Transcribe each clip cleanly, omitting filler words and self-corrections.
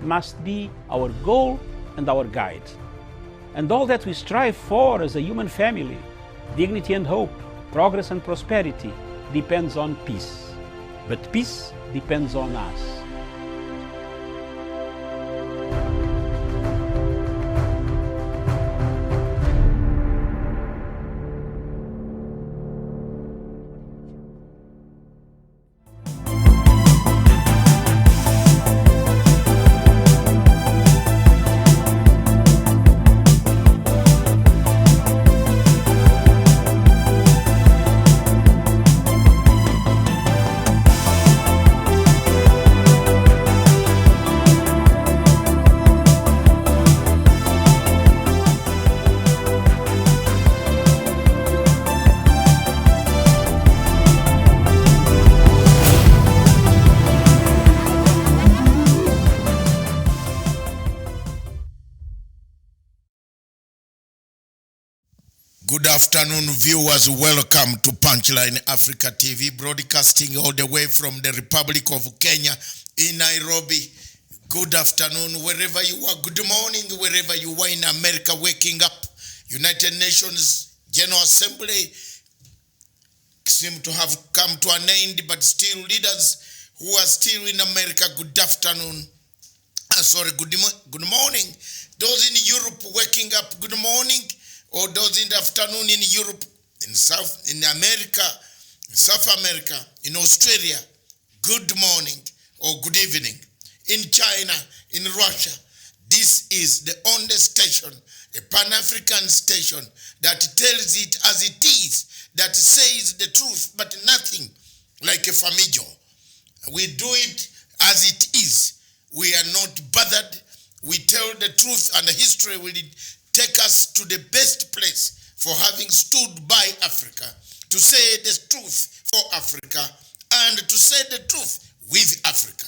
must be our goal and our guide. And all that we strive for as a human family, dignity and hope, progress and prosperity, depends on peace. But peace depends on us. Good afternoon, viewers. Welcome to Punchline Africa TV, broadcasting all the way from the Republic of Kenya in Nairobi. Good afternoon, wherever you are. Good morning, wherever you are in America, waking up. United Nations General Assembly seem to have come to an end, but still leaders who are still in America, good afternoon. Good morning. Those in Europe waking up, good morning. Or those in the afternoon in Europe, in America, in South America, in Australia, good morning or good evening. In China, in Russia, this is the only station, a Pan-African station that tells it as it is, that says the truth, but nothing like a famijo. We do it as it is. We are not bothered. We tell the truth, and the history will take us to the best place for having stood by Africa, to say the truth for Africa, and to say the truth with Africa.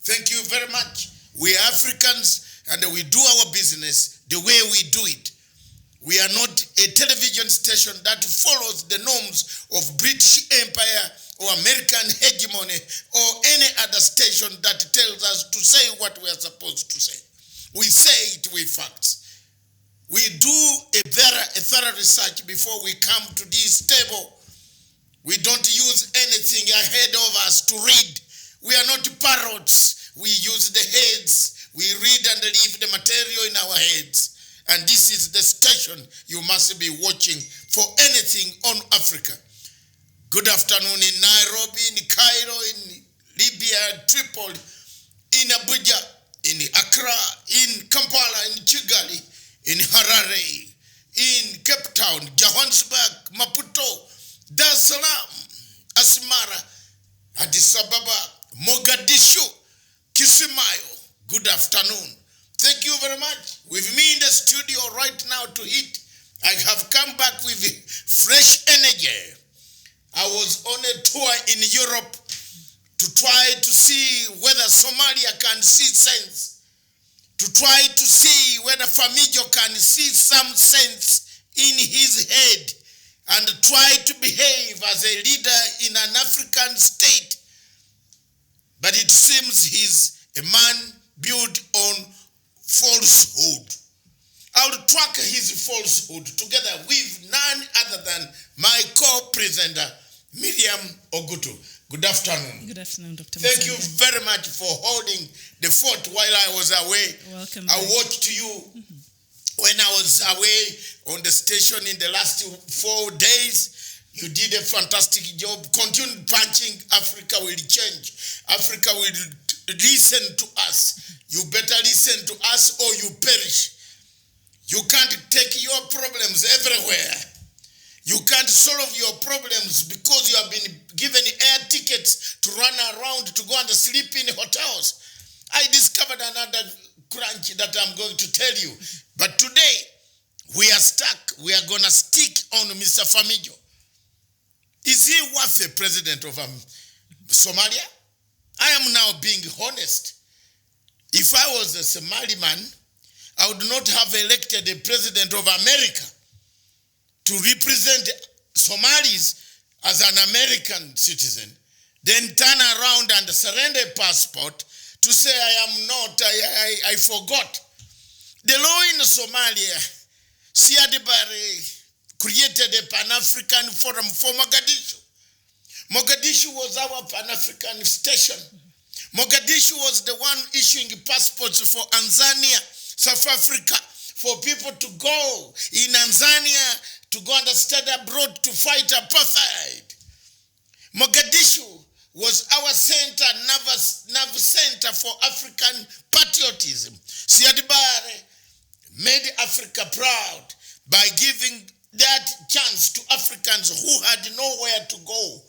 Thank you very much. We are Africans, and we do our business the way we do it. We are not a television station that follows the norms of British Empire or American hegemony or any other station that tells us to say what we are supposed to say. We say it with facts. We do a thorough research before we come to this table. We don't use anything ahead of us to read. We are not parrots. We use the heads. We read and leave the material in our heads. And this is the station you must be watching for anything on Africa. Good afternoon in Nairobi, in Cairo, in Libya, Tripoli, in Abuja, in Accra, in Kampala, in Kigali, in Harare, in Cape Town, Johannesburg, Maputo, Dar es Salaam, Asmara, Addis Ababa, Mogadishu, Kismayo. Good afternoon. Thank you very much. With me in the studio right now to hit, I have come back with fresh energy. I was on a tour in Europe to try to see whether Somalia can see sense, to try to see whether Famijo can see some sense in his head and try to behave as a leader in an African state. But it seems he's a man built on falsehood. I'll track his falsehood together with none other than my co-presenter, Miriam Ogutu. Good afternoon. Good afternoon, Dr. Thank you Masanda. very much for holding the fort while I was away. Welcome I back. watched you when I was away on the station in the last 4 days. You did a fantastic job. Continue punching. Africa will change. Africa will listen to us. You better listen to us or you perish. You can't take your problems everywhere. You can't solve your problems because you have been given air tickets to run around to go and sleep in hotels. I discovered another crunch that I'm going to tell you. But today, we are stuck. We are going to stick on Mr. Famijo. Is he worth the president of Somalia? I am now being honest. If I was a Somali man, I would not have elected the president of America to represent Somalis as an American citizen, then turn around and surrender a passport to say I am not, I forgot. The law in Somalia, Siad Barre created a Pan-African forum for Mogadishu. Mogadishu was our Pan-African station. Mogadishu was the one issuing passports for Tanzania, South Africa, for people to go in Tanzania to go and study abroad to fight apartheid. Mogadishu was our center, nerve center for African patriotism. Siad Barre made Africa proud by giving that chance to Africans who had nowhere to go.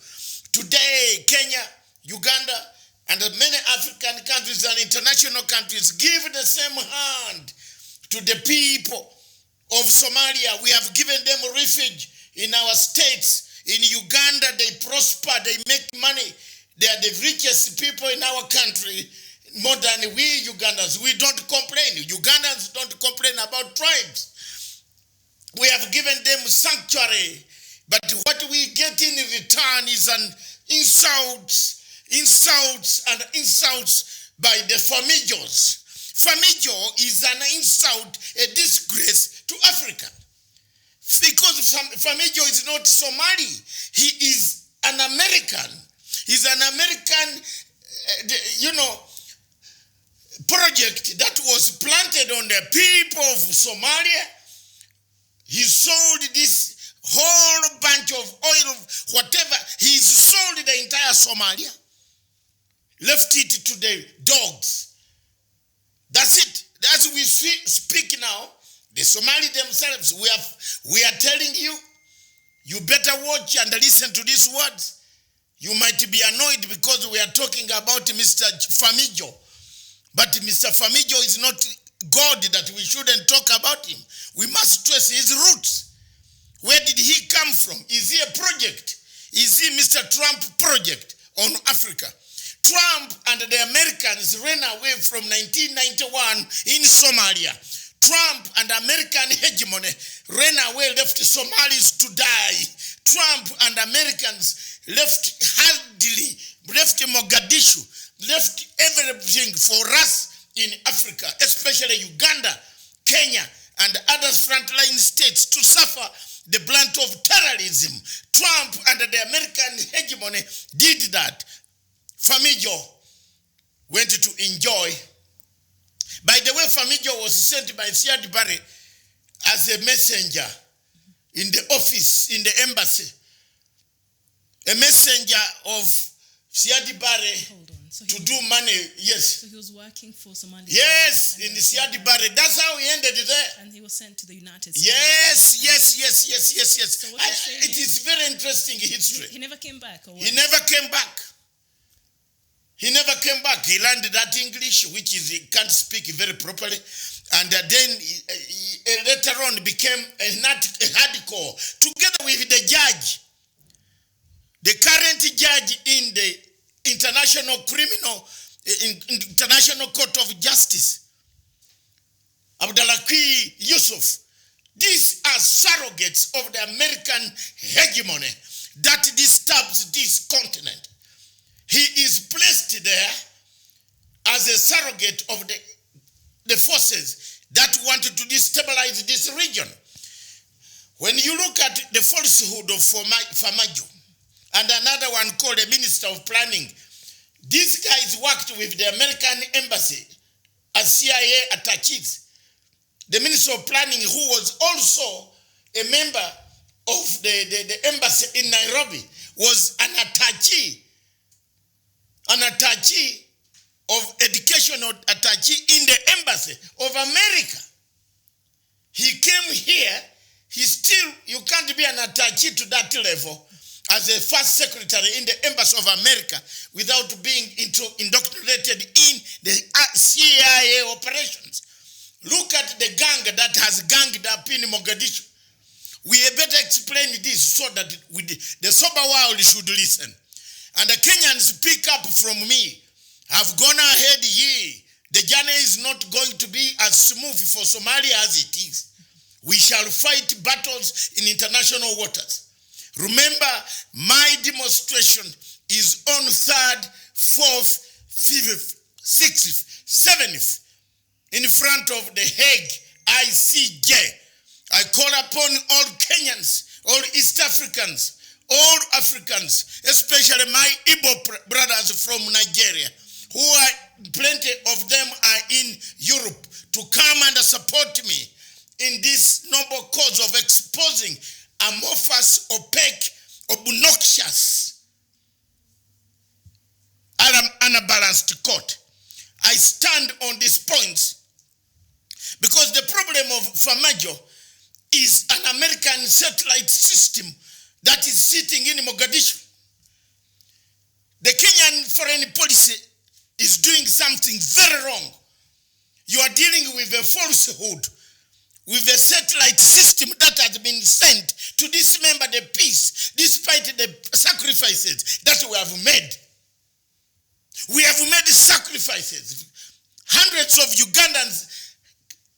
Today, Kenya, Uganda, and many African countries and international countries give the same hand to the people of Somalia. We have given them refuge in our states. In Uganda, they prosper, they make money. They are the richest people in our country, more than we Ugandans. We don't complain. Ugandans don't complain about tribes. We have given them sanctuary, but what we get in return is an insults by the Famijos. Famijo is an insult, a disgrace to Africa. Because Famijo is not Somali. He is an American. He's an American, project that was planted on the people of Somalia. He sold this whole bunch of oil, whatever. He's sold the entire Somalia. Left it to the dogs. That's it. As we speak now, the Somali themselves, we are telling you, you better watch and listen to these words. You might be annoyed because we are talking about Mr. Famijo. But Mr. Famijo is not God that we shouldn't talk about him. We must trace his roots. Where did he come from? Is he a project? Is he Mr. Trump project on Africa? Trump and the Americans ran away from 1991 in Somalia. Trump and American hegemony ran away, left Somalis to die. Trump and Americans left hardly, left Mogadishu, left everything for us in Africa, especially Uganda, Kenya, and other frontline states to suffer the brunt of terrorism. Trump and the American hegemony did that. Famijo went to enjoy. By the way, Famijo was sent by Siad Barre as a messenger in the office, in the embassy. A messenger of Siad Barre to do money, yes. So he was working for Somalia. Yes, in the Siad Barre. That's how he ended there. And he was sent to the United States. Yes. So what It is very interesting history. He never came back, or what? He never came back. He never came back. He learned that English, which is he can't speak very properly. And then later on became a hardcore, together with the judge. The current judge in the International Court of Justice, Abdalaki Yusuf. These are surrogates of the American hegemony that disturbs this continent. He is placed there as a surrogate of the forces that wanted to destabilize this region. When you look at the falsehood of Famajo and another one called the Minister of Planning, these guys worked with the American embassy as CIA attaches. The Minister of Planning, who was also a member of the embassy in Nairobi, was an attaché of educational attaché in the embassy of America. He came here, you can't be an attaché to that level as a first secretary in the embassy of America without being indoctrinated in the CIA operations. Look at the gang that has ganged up in Mogadishu. We better explain this so that the sober world should listen. And the Kenyans pick up from me. Have gone ahead ye. The journey is not going to be as smooth for Somalia as it is. We shall fight battles in international waters. Remember, my demonstration is on 3rd, 4th, 5th, 6th, 7th, in front of the Hague ICJ. I call upon all Kenyans, all East Africans, all Africans, especially my Igbo brothers from Nigeria, who are plenty of them are in Europe, to come and support me in this noble cause of exposing amorphous, opaque, obnoxious, unbalanced court. I stand on these points because the problem of Famajo is an American satellite system that is sitting in Mogadishu. The Kenyan foreign policy is doing something very wrong. You are dealing with a falsehood, with a satellite system that has been sent to dismember the peace despite the sacrifices that we have made. We have made sacrifices. Hundreds of Ugandans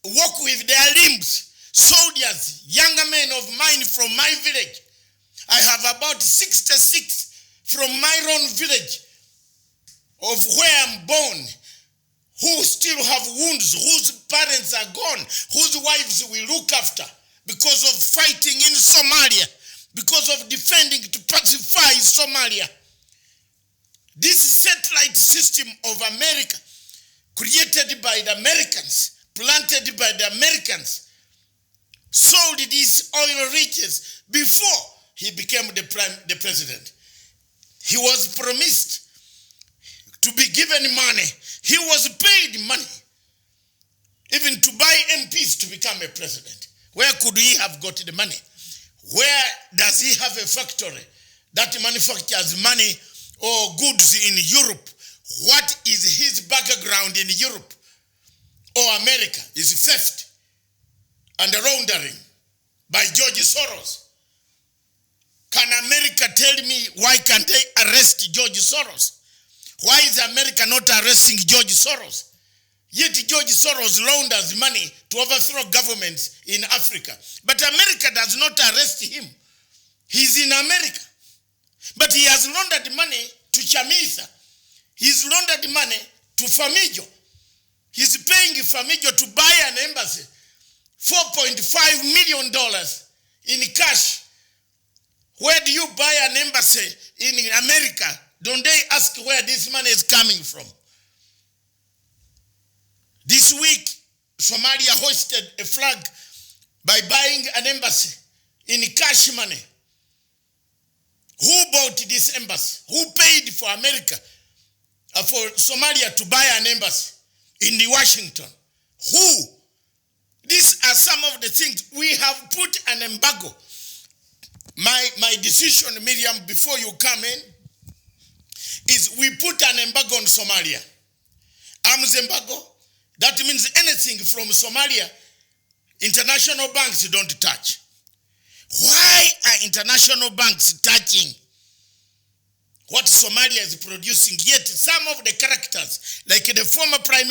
walk with their limbs. Soldiers, younger men of mine from my village. I have about 66 from my own village of where I'm born, who still have wounds, whose parents are gone, whose wives we look after because of fighting in Somalia, because of defending to pacify Somalia. This satellite system of America, created by the Americans, planted by the Americans, sold these oil riches before he became the president. He was promised to be given money. He was paid money, even to buy MPs to become a president. Where could he have got the money? Where does he have a factory that manufactures money or goods in Europe? What is his background in Europe or America? Is theft and laundering by George Soros. Can America tell me why can't they arrest George Soros? Why is America not arresting George Soros? Yet George Soros launders money to overthrow governments in Africa. But America does not arrest him. He's in America. But he has laundered money to Chamisa. He's laundered money to Famajo. He's paying Famajo to buy an embassy. $4.5 million in cash. Where do you buy an embassy in America? Don't they ask where this money is coming from? This week, Somalia hoisted a flag by buying an embassy in cash money. Who bought this embassy? Who paid for America, for Somalia to buy an embassy in Washington? Who? These are some of the things. We have put an embargo. My decision, Miriam, before you come in, is we put an embargo on Somalia. Arms embargo. That means anything from Somalia, international banks don't touch. Why are international banks touching what Somalia is producing? Yet some of the characters, like the former Prime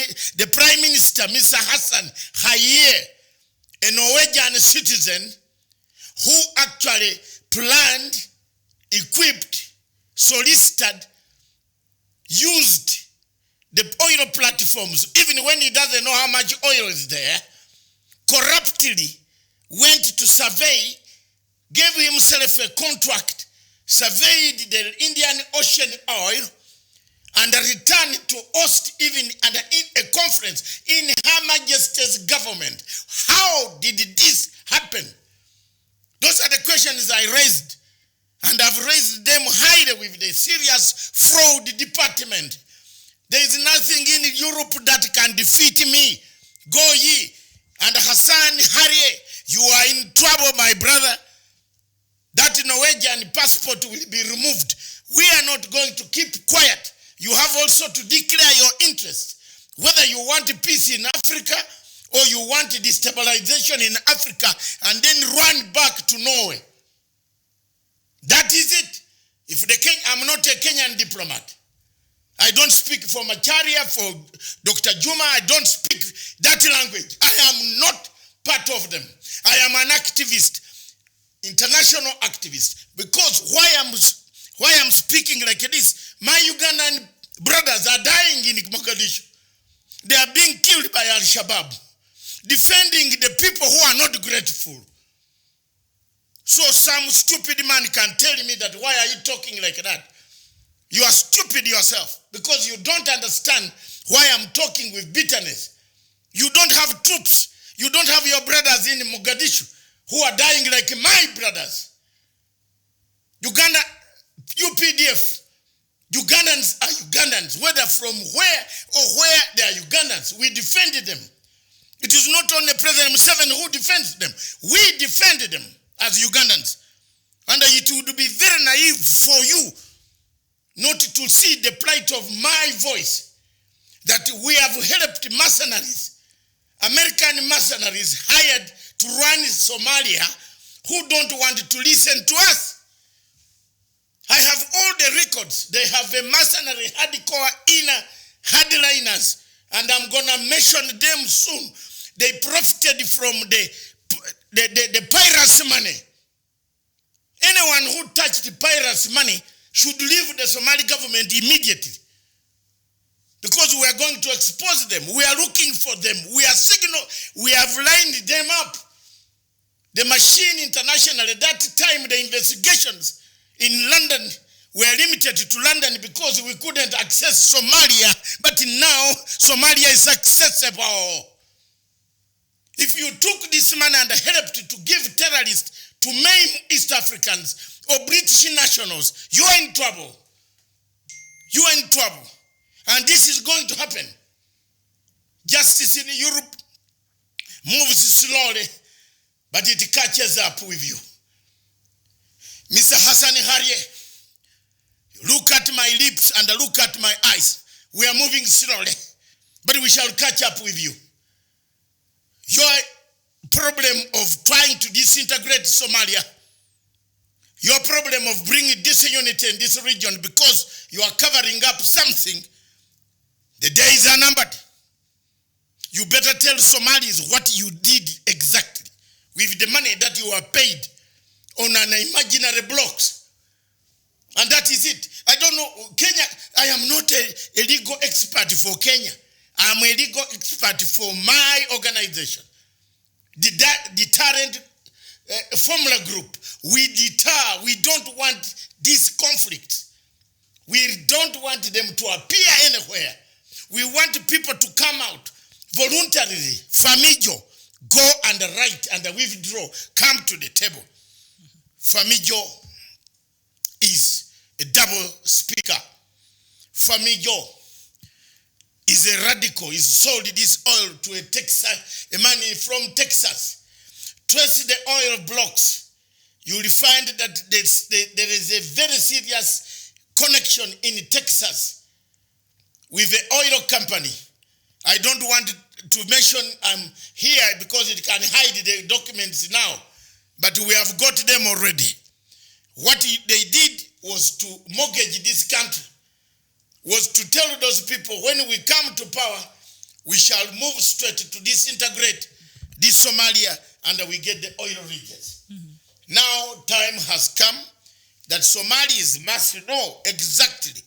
Minister, Mr. Hassan Haye, a Norwegian citizen who actually planned, equipped, solicited, used the oil platforms, even when he doesn't know how much oil is there, corruptly went to survey, gave himself a contract, surveyed the Indian Ocean oil, and returned to host even a conference in Her Majesty's government. How did this happen? Those are the questions I raised, and I've raised them highly with the serious fraud department. There is nothing in Europe that can defeat me. Go ye. And Hassan Harrier, you are in trouble, my brother. That Norwegian passport will be removed. We are not going to keep quiet. You have also to declare your interest. Whether you want peace in Africa or you want destabilization in Africa and then run back to Norway. That is it. I'm not a Kenyan diplomat. I don't speak for Macharia, for Dr. Juma. I don't speak that language. I am not part of them. I am an activist, international activist. Because why I'm speaking like this, my Ugandan brothers are dying in Mogadishu. They are being killed by Al-Shabaab, defending the people who are not grateful. So some stupid man can tell me that, why are you talking like that? You are stupid yourself, because you don't understand why I'm talking with bitterness. You don't have troops. You don't have your brothers in Mogadishu who are dying like my brothers. Uganda, UPDF, Ugandans are Ugandans, whether from where or where they are Ugandans. We defended them. It is not only President Museveni who defends them. We defended them as Ugandans. And it would be very naive for you not to see the plight of my voice, that we have helped mercenaries, American mercenaries hired to run Somalia, who don't want to listen to us. I have all the records. They have a mercenary hardcore inner hardliners, and I'm going to mention them soon. They profited from the pirates' money. Anyone who touched the pirates' money should leave the Somali government immediately, because we are going to expose them. We are looking for them. We have lined them up. The machine internationally, that time the investigations in London were limited to London because we couldn't access Somalia, but now Somalia is accessible. If you took this money and helped to give terrorists to maim East Africans or British nationals, you are in trouble. You are in trouble. And this is going to happen. Justice in Europe moves slowly, but it catches up with you. Mr. Hassan Harye, look at my lips and look at my eyes. We are moving slowly, but we shall catch up with you. Your problem of trying to disintegrate Somalia, your problem of bringing disunity in this region because you are covering up something, the days are numbered. You better tell Somalis what you did exactly with the money that you are paid on an imaginary blocks. And that is it. I don't know, Kenya, I am not a legal expert for Kenya. I am a legal expert for my organization. The Deterrent Formula Group. We deter. We don't want this conflict. We don't want them to appear anywhere. We want people to come out voluntarily. Famijo, go and write and withdraw. Come to the table. Famijo is a double speaker. Famijo is a radical. Is sold this oil to a man from Texas. Trace the oil blocks. You will find that there is a very serious connection in Texas with the oil company. I don't want to mention here because it can hide the documents now, but we have got them already. What they did was to mortgage this country, was to tell those people, when we come to power, we shall move straight to disintegrate this Somalia and we get the oil regions. Mm-hmm. Now time has come that Somalis must know exactly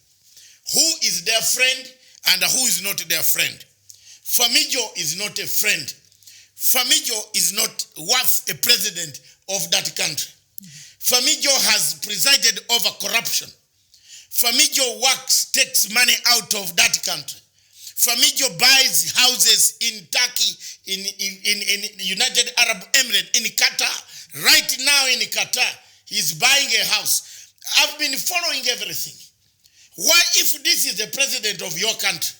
who is their friend and who is not their friend. Famijo is not a friend. Famijo is not worth a president of that country. Famijo has presided over corruption. Famijo takes money out of that country. Famijo buys houses in Turkey, in United Arab Emirates, in Qatar. Right now in Qatar, he's buying a house. I've been following everything. Why, if this is the president of your country,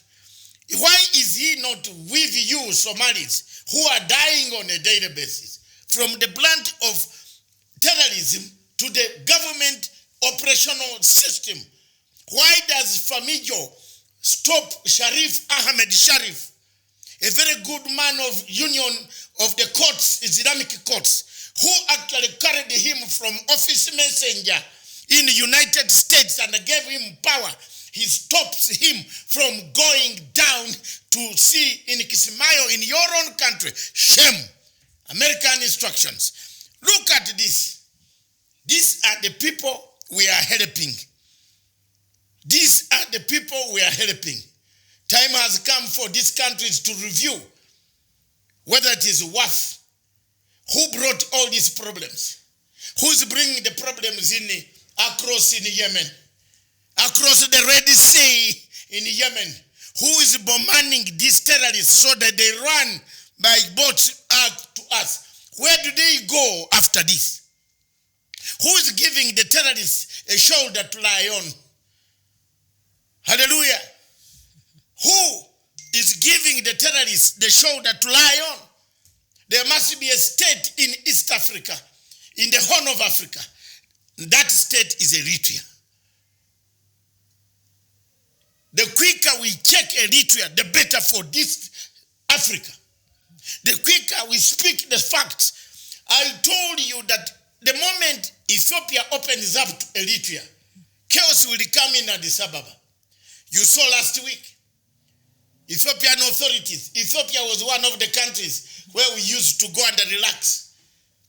why is he not with you, Somalis, who are dying on a daily basis from the blunt of terrorism to the government operational system? Why does Famijo stop Sharif Ahmed Sharif, a very good man of union of the courts, Islamic courts, who actually carried him from office messenger in the United States and gave him power? He stops him from going down to see in Kismayo in your own country. Shame. American instructions. Look at this. These are the people we are helping. These are the people we are helping. Time has come for these countries to review whether it is worth. Who brought all these problems? Who's bringing the problems across in Yemen? Across the Red Sea in Yemen? Who is bombarding these terrorists so that they run by boat to us? Where do they go after this? Who is giving the terrorists a shoulder to lie on? Hallelujah. Who is giving the terrorists the shoulder to lie on? There must be a state in East Africa, in the Horn of Africa. That state is Eritrea. The quicker we check Eritrea, the better for this Africa. The quicker we speak the facts. I told you that the moment Ethiopia opens up to Eritrea, chaos will come in Addis Ababa. You saw last week, Ethiopian authorities. Ethiopia was one of the countries where we used to go and relax.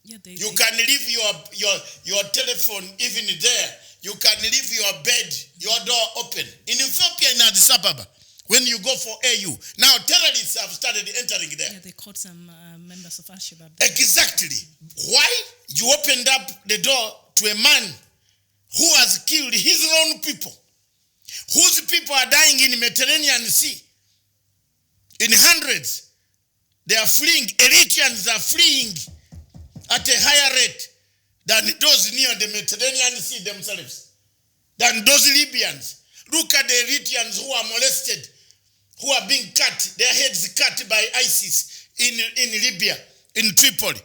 Yeah, you can leave your telephone even there. You can leave your bed, your door open. In Ethiopia, in Addis Ababa, when you go for AU, now terrorists have started entering there. Yeah, they caught some members of Al-Shabaab. Exactly. Why? You opened up the door to a man who has killed his own people, whose people are dying in the Mediterranean Sea. In hundreds, they are fleeing. Eritreans are fleeing at a higher rate than those near the Mediterranean Sea themselves, than those Libyans. Look at the Eritreans who are molested, who are being cut, their heads cut by ISIS in Libya, in Tripoli.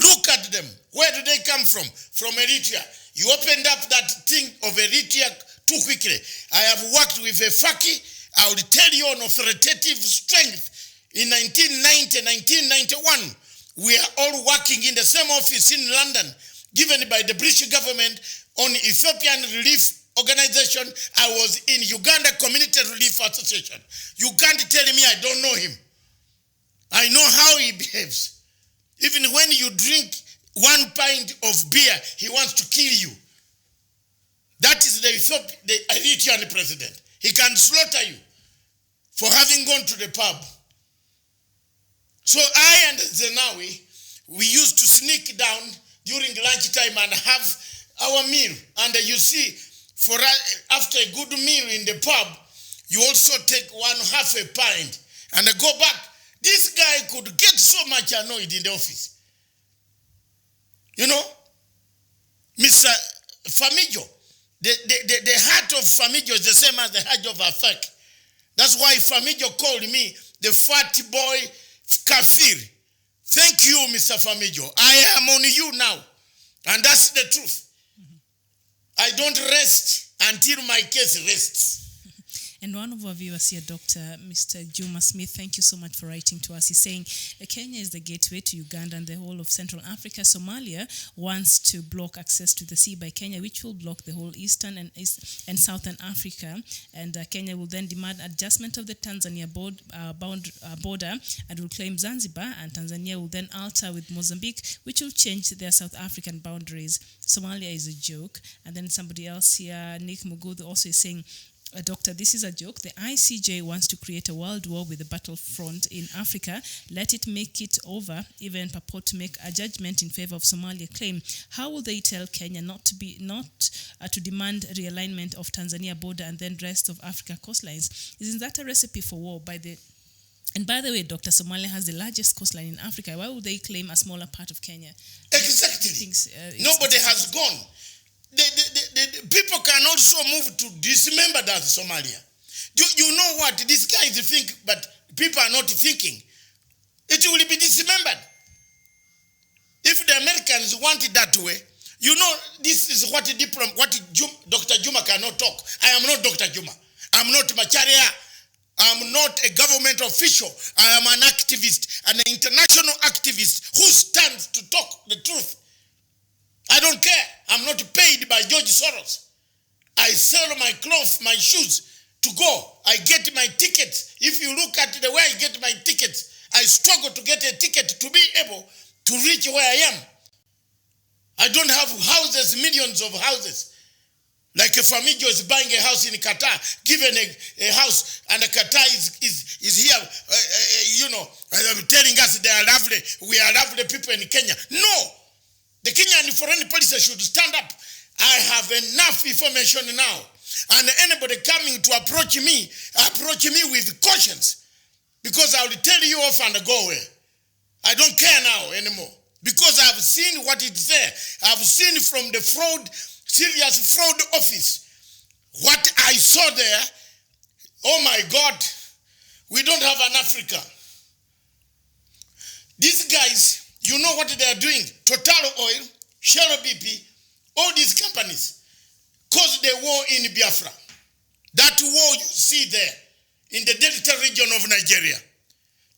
Look at them. Where do they come from? From Eritrea. You opened up that thing of Eritrea too quickly. I have worked with a Faki. I will tell you on authoritative strength. In 1990, 1991, we are all working in the same office in London, given by the British government on Ethiopian Relief Organization. I was in Uganda Community Relief Association. You can't tell me I don't know him. I know how he behaves. Even when you drink 1 pint of beer, he wants to kill you. That is the Eritrean president. He can slaughter you for having gone to the pub. So I and Zenawi, we used to sneak down during lunchtime and have our meal. And you see, after a good meal in the pub, you also take half a pint and go back. This guy could get so much annoyed in the office. You know, Mr. Famijo, the heart of Famijo is the same as the heart of Afek. That's why Famijo called me the fat boy kafir. Thank you, Mr. Famijo. I am on you now. And that's the truth. I don't rest until my case rests. And one of our viewers here, Dr. Mr. Juma Smith, thank you so much for writing to us. He's saying Kenya is the gateway to Uganda and the whole of Central Africa. Somalia wants to block access to the sea by Kenya, which will block the whole Eastern and Southern Africa. And Kenya will then demand adjustment of the Tanzania border and will claim Zanzibar. And Tanzania will then alter with Mozambique, which will change their South African boundaries. Somalia is a joke. And then somebody else here, Nick Mugudu, also is saying, Doctor, this is a joke. The ICJ wants to create a world war with a battlefront in Africa. Let it make it over. Even purport to make a judgment in favor of Somalia claim. How will they tell Kenya not to demand realignment of Tanzania border and then rest of Africa coastlines? Isn't that a recipe for war? And by the way, Dr. Somalia has the largest coastline in Africa. Why would they claim a smaller part of Kenya? Exactly. Nobody has gone. The people can also move to dismember that Somalia. You know what? These guys think, but people are not thinking. It will be dismembered. If the Americans want it that way, you know, this is what Dr. Juma cannot talk. I am not Dr. Juma. I'm not Macharia. I'm not a government official. I am an activist, an international activist who stands to talk the truth. I don't care. I'm not paid by George Soros. I sell my clothes, my shoes to go. I get my tickets. If you look at the way I get my tickets, I struggle to get a ticket to be able to reach where I am. I don't have houses, millions of houses. Like a Famijo is buying a house in Qatar, given a house, and Qatar is here, telling us they are lovely, we are lovely people in Kenya. No! The Kenyan foreign policy should stand up. I have enough information now. And anybody coming to approach me with cautions. Because I will tell you off and go away. I don't care now anymore. Because I've seen what is there. I've seen from the serious fraud office. What I saw there, oh my God, we don't have an Africa. These guys, you know what they are doing? Total Oil, Shell BP, all these companies caused the war in Biafra. That war you see there in the Delta region of Nigeria.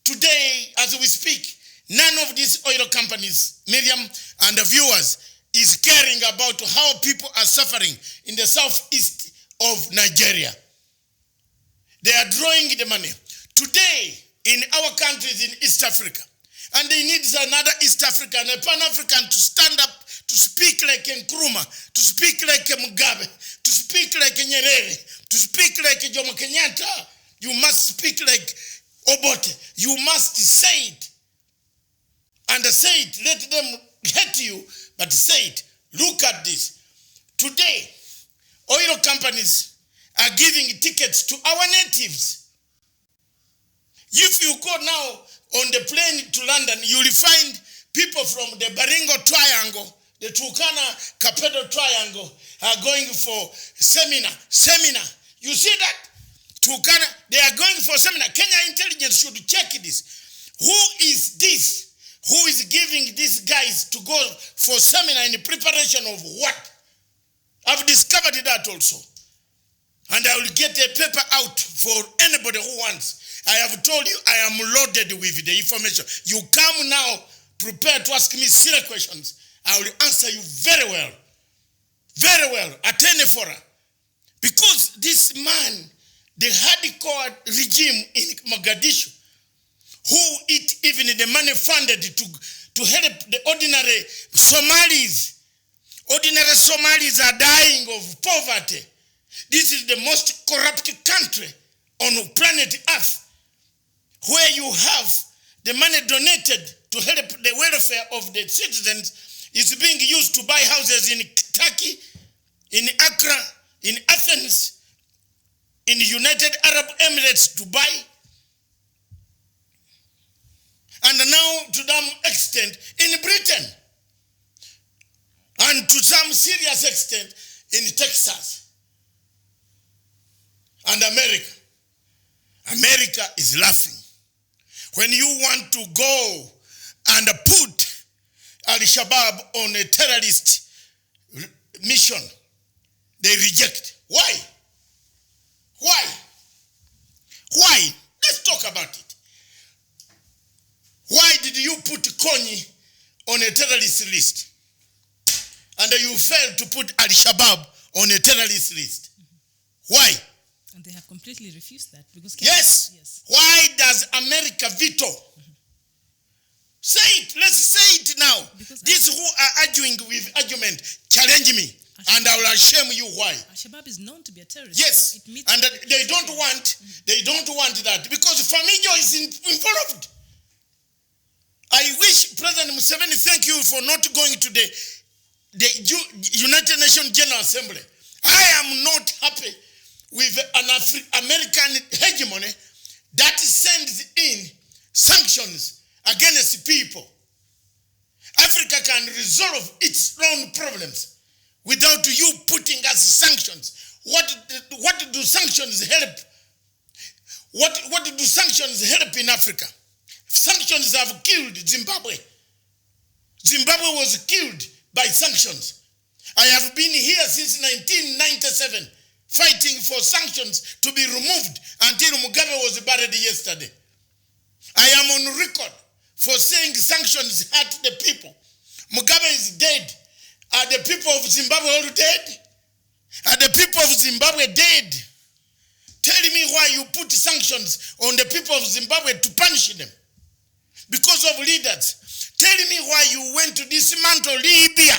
Today, as we speak, none of these oil companies, Miriam and the viewers, is caring about how people are suffering in the southeast of Nigeria. They are drawing the money. Today, in our countries in East Africa, and they need another East African, a Pan-African to stand up, to speak like Nkrumah, to speak like Mugabe, to speak like Nyerere, to speak like Jomo Kenyatta. You must speak like Obote. You must say it. And say it. Let them hate you, but say it. Look at this. Today, oil companies are giving tickets to our natives. If you go now on the plane to London, you will find people from the Baringo Triangle, the Turkana Capital Triangle, are going for seminar. You see that? Turkana, they are going for seminar. Kenya intelligence should check this. Who is this? Who is giving these guys to go for seminar in preparation of what? I've discovered that also. And I will get a paper out for anybody who wants. I have told you I am loaded with the information. You come now prepared to ask me silly questions. I will answer you very well. Very well. At any forum. Because this man, the hardcore regime in Mogadishu, who even the money funded to help the ordinary Somalis. Ordinary Somalis are dying of poverty. This is the most corrupt country on planet Earth, where you have the money donated to help the welfare of the citizens is being used to buy houses in Turkey, in Accra, in Athens, in the United Arab Emirates, Dubai, and now to some extent in Britain, and to some serious extent in Texas and America. America is laughing. When you want to go and put Al-Shabaab on a terrorist mission, they reject. Why? Why? Why? Let's talk about it. Why did you put Konyi on a terrorist list? And you failed to put Al-Shabaab on a terrorist list. Why? And they have completely refused that. Because yes. Why does America veto? Say it. Let's say it now. Because these who are arguing with argument, challenge me. And I will shame you why. Al-Shabaab is known to be a terrorist. Yes. And they don't want that. Because Famijo is involved. I wish President Museveni, thank you for not going to the United Nations General Assembly. I am not happy with an American hegemony that sends in sanctions against people. Africa can resolve its own problems without you putting us sanctions. What do sanctions help? What do sanctions help in Africa? Sanctions have killed Zimbabwe. Zimbabwe was killed by sanctions. I have been here since 1997 fighting for sanctions to be removed until Mugabe was buried yesterday. I am on record for saying sanctions hurt the people. Mugabe is dead. Are the people of Zimbabwe all dead? Are the people of Zimbabwe dead? Tell me why you put sanctions on the people of Zimbabwe to punish them. Because of leaders. Tell me why you went to dismantle Libya,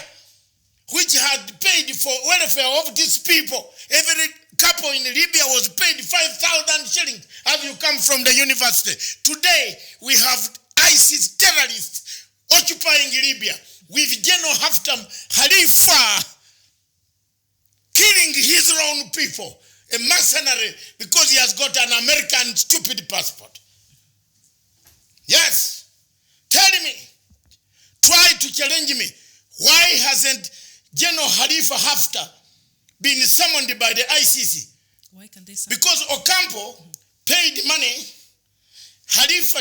which had paid for welfare of these people. Every couple in Libya was paid 5,000 shillings as you come from the university. Today, we have ISIS terrorists occupying Libya with General Haftar Khalifa killing his own people, a mercenary, because he has got an American stupid passport. Yes. Tell me, try to challenge me. Why hasn't General Khalifa Haftar been summoned by the ICC? Why can't they summon? Because Ocampo paid money,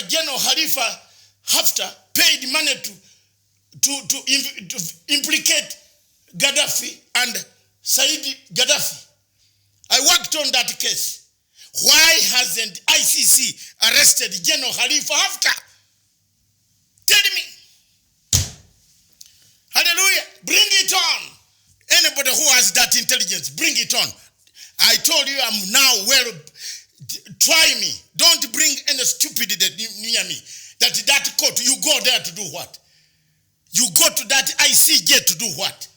General Khalifa Haftar paid money to implicate Gaddafi and Said Gaddafi. I worked on that case. Why hasn't ICC arrested General Khalifa Haftar? Tell me. Hallelujah. Bring it on. Anybody who has that intelligence, bring it on. I told you I'm now well. Try me. Don't bring any stupidity near me. That court, you go there to do what? You go to that ICJ to do what?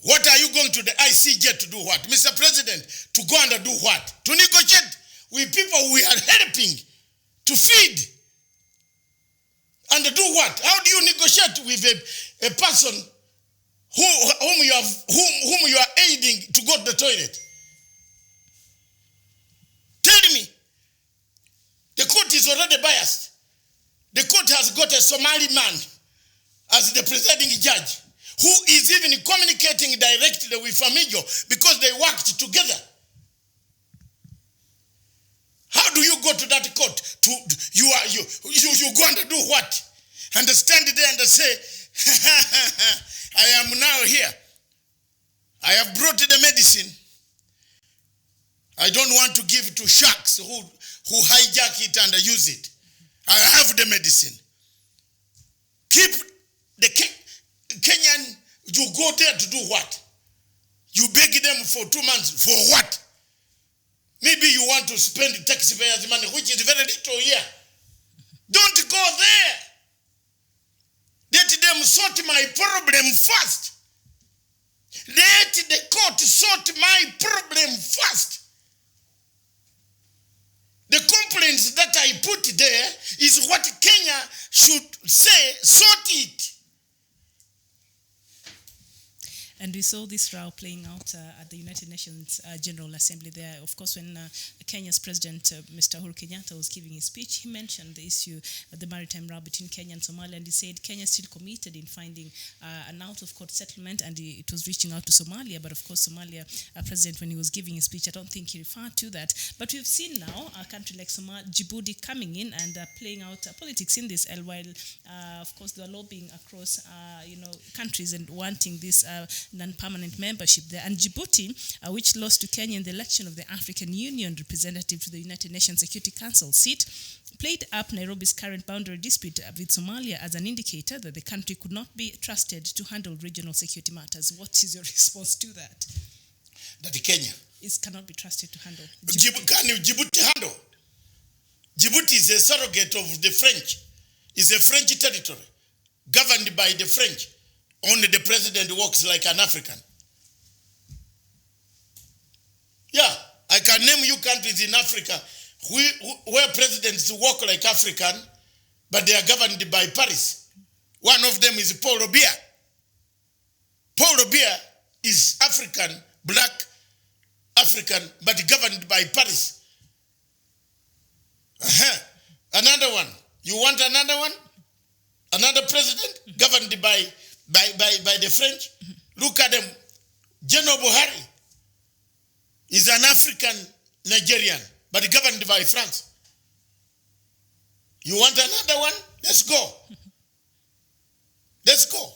What are you going to the ICJ to do what? Mr. President, to go and do what? To negotiate with people we are helping to feed. And do what? How do you negotiate with a person whom you are aiding to go to the toilet? Tell me. The court is already biased. The court has got a Somali man as the presiding judge who is even communicating directly with Famijo because they worked together. How do you go to that court? You go and do what? And stand there and say, I am now here. I have brought the medicine. I don't want to give it to sharks who hijack it and use it. I have the medicine. Keep the Kenyan, you go there to do what? You beg them for 2 months. For what? Maybe you want to spend taxpayers' money, which is very little here. Don't go there. Let them sort my problem first. Let the court sort my problem first. The complaints that I put there is what Kenya should say, sort it. And we saw this row playing out at the United Nations General Assembly there. Of course, when Kenya's President, Mr. Uhuru Kenyatta, was giving his speech, he mentioned the issue of the maritime row between Kenya and Somalia, and he said Kenya is still committed in finding an out-of-court settlement, and it was reaching out to Somalia. But of course, Somalia President, when he was giving his speech, I don't think he referred to that. But we've seen now a country like Djibouti coming in and playing out politics in this, while, of course, they are lobbying across, countries and wanting this non-permanent membership there. And Djibouti, which lost to Kenya in the election of the African Union representative to the United Nations Security Council seat, played up Nairobi's current boundary dispute with Somalia as an indicator that the country could not be trusted to handle regional security matters. What is your response to that? That Kenya cannot be trusted to handle. Can Djibouti handle? Djibouti is a surrogate of the French. It's a French territory governed by the French. Only the president walks like an African. Yeah, I can name you countries in Africa where presidents walk like African, but they are governed by Paris. One of them is Paul Biya. Paul Biya is African, black African, but governed by Paris. Another one. You want another one? Another president governed by the French? Look at them. General Buhari is an African Nigerian, but governed by France. You want another one? Let's go. Let's go.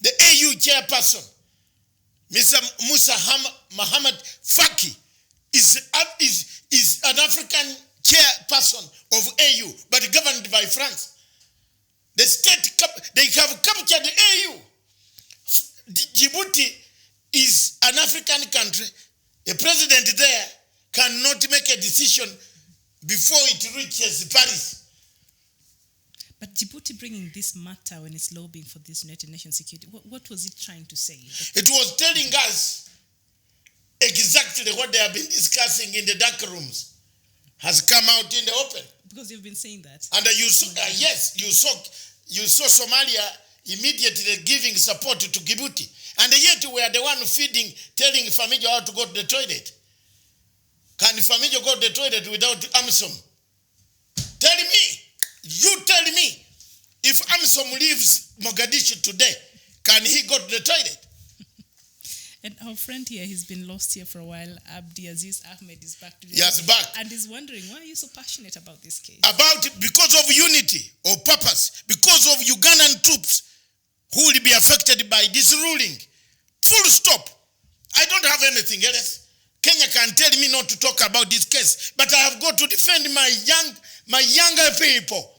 The AU chairperson, Mr. Musa Mohamed Faki, is an African chairperson of AU, but governed by France. The state, they have captured the AU. Djibouti is an African country. A president there cannot make a decision before it reaches Paris. But Djibouti bringing this matter when it's lobbying for this United Nations security, what was it trying to say? It was telling us exactly what they have been discussing in the dark rooms has come out in the open. Because you've been saying that. And you saw, you saw Somalia immediately giving support to Djibouti. And yet we are the one telling Famijo how to go to the toilet. Can Famijo go to the toilet without AMISOM? Tell me, if AMISOM leaves Mogadishu today, can he go to the toilet? And our friend here, he's been lost here for a while. Abdi Aziz Ahmed is back today. Yes, back. And he's wondering, why are you so passionate about this case? Because of unity or purpose, because of Ugandan troops who will be affected by this ruling. Full stop. I don't have anything else. Kenya can tell me not to talk about this case, but I have got to defend my younger people.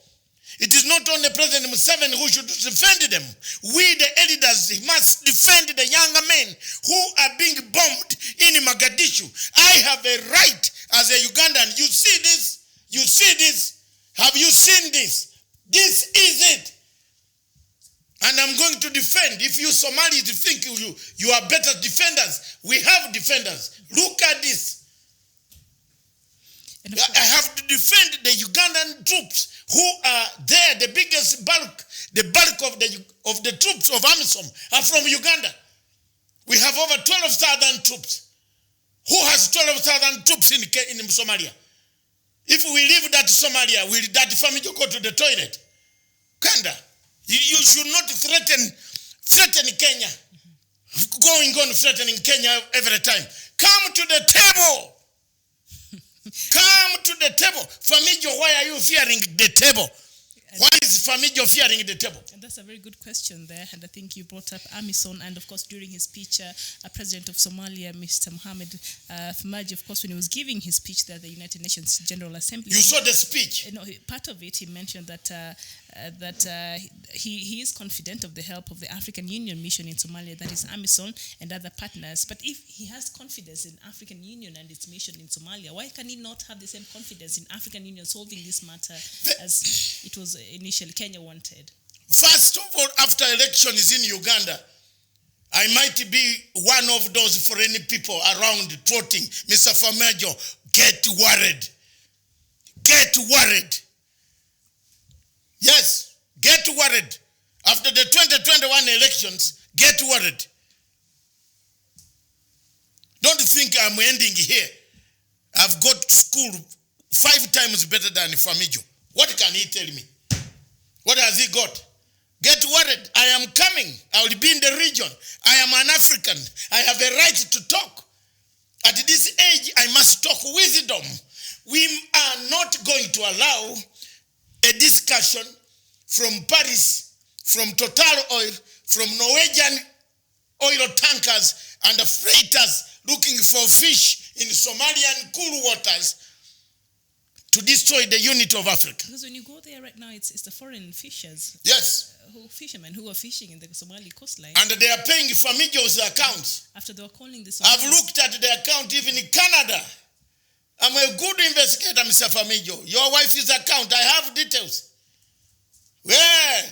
It is not only President Museveni who should defend them. We, the elders, must defend the younger men who are being bombed in Mogadishu. I have a right as a Ugandan. You see this? You see this? Have you seen this? This is it. And I'm going to defend. If you Somalis think you are better defenders, we have defenders. Look at this. I have to defend the Ugandan troops who are there. The biggest bulk of the troops of AMISOM are from Uganda. We have over 12,000 troops. Who has 12,000 troops in Somalia? If we leave that Somalia, will that family go to the toilet? Kanda, you should not threaten Kenya. Going on threatening Kenya every time. Come to the table. Come to the table. Famijo, why are you fearing the table? Why is Famijo fearing the table? And that's a very good question there. And I think you brought up AMISOM. And of course, during his speech, President of Somalia, Mr. Mohamed Farmajo, of course, when he was giving his speech there at the United Nations General Assembly. You saw the speech? Part of it, he mentioned that he is confident of the help of the African Union mission in Somalia, that is AMISOM and other partners. But if he has confidence in African Union and its mission in Somalia, why can he not have the same confidence in African Union solving this matter as it was initially Kenya wanted? First of all, after elections in Uganda, I might be one of those foreign people around trotting. Mr. Farmajo, get worried. Get worried. Yes, get worried. After the 2021 elections, get worried. Don't think I'm ending here. I've got school 5 times better than Famijo. What can he tell me? What has he got? Get worried. I am coming. I will be in the region. I am an African. I have a right to talk. At this age, I must talk wisdom. We are not going to allow a discussion from Paris, from Total Oil, from Norwegian oil tankers and the freighters looking for fish in Somalian cool waters to destroy the unity of Africa. Because when you go there right now, it's the foreign fishers. Yes. Fishermen who are fishing in the Somali coastline. And they are paying Famijo's accounts. After they were calling this. I've looked at the account even in Canada. I'm a good investigator, Mr. Famijo. Your wife's account, I have details. Well,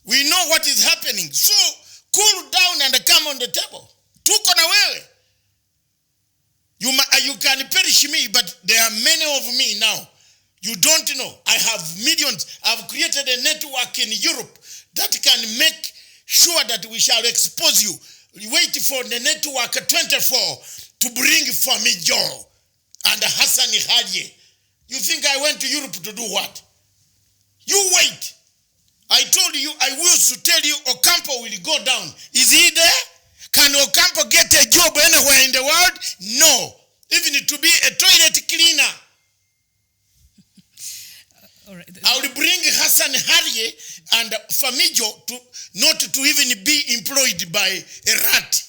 we know what is happening. So, cool down and come on the table. Tuko na wewe. You can perish me, but there are many of me now. You don't know. I have millions. I've created a network in Europe that can make sure that we shall expose you. Wait for the network 24 to bring Famijo and Hassan Haji. You think I went to Europe to do what? You wait. I told you, I was to tell you Ocampo will go down. Is he there? Can Ocampo get a job anywhere in the world? No. Even to be a toilet cleaner. All right. I will bring Hassan Haji and Famijo to not to even be employed by a rat.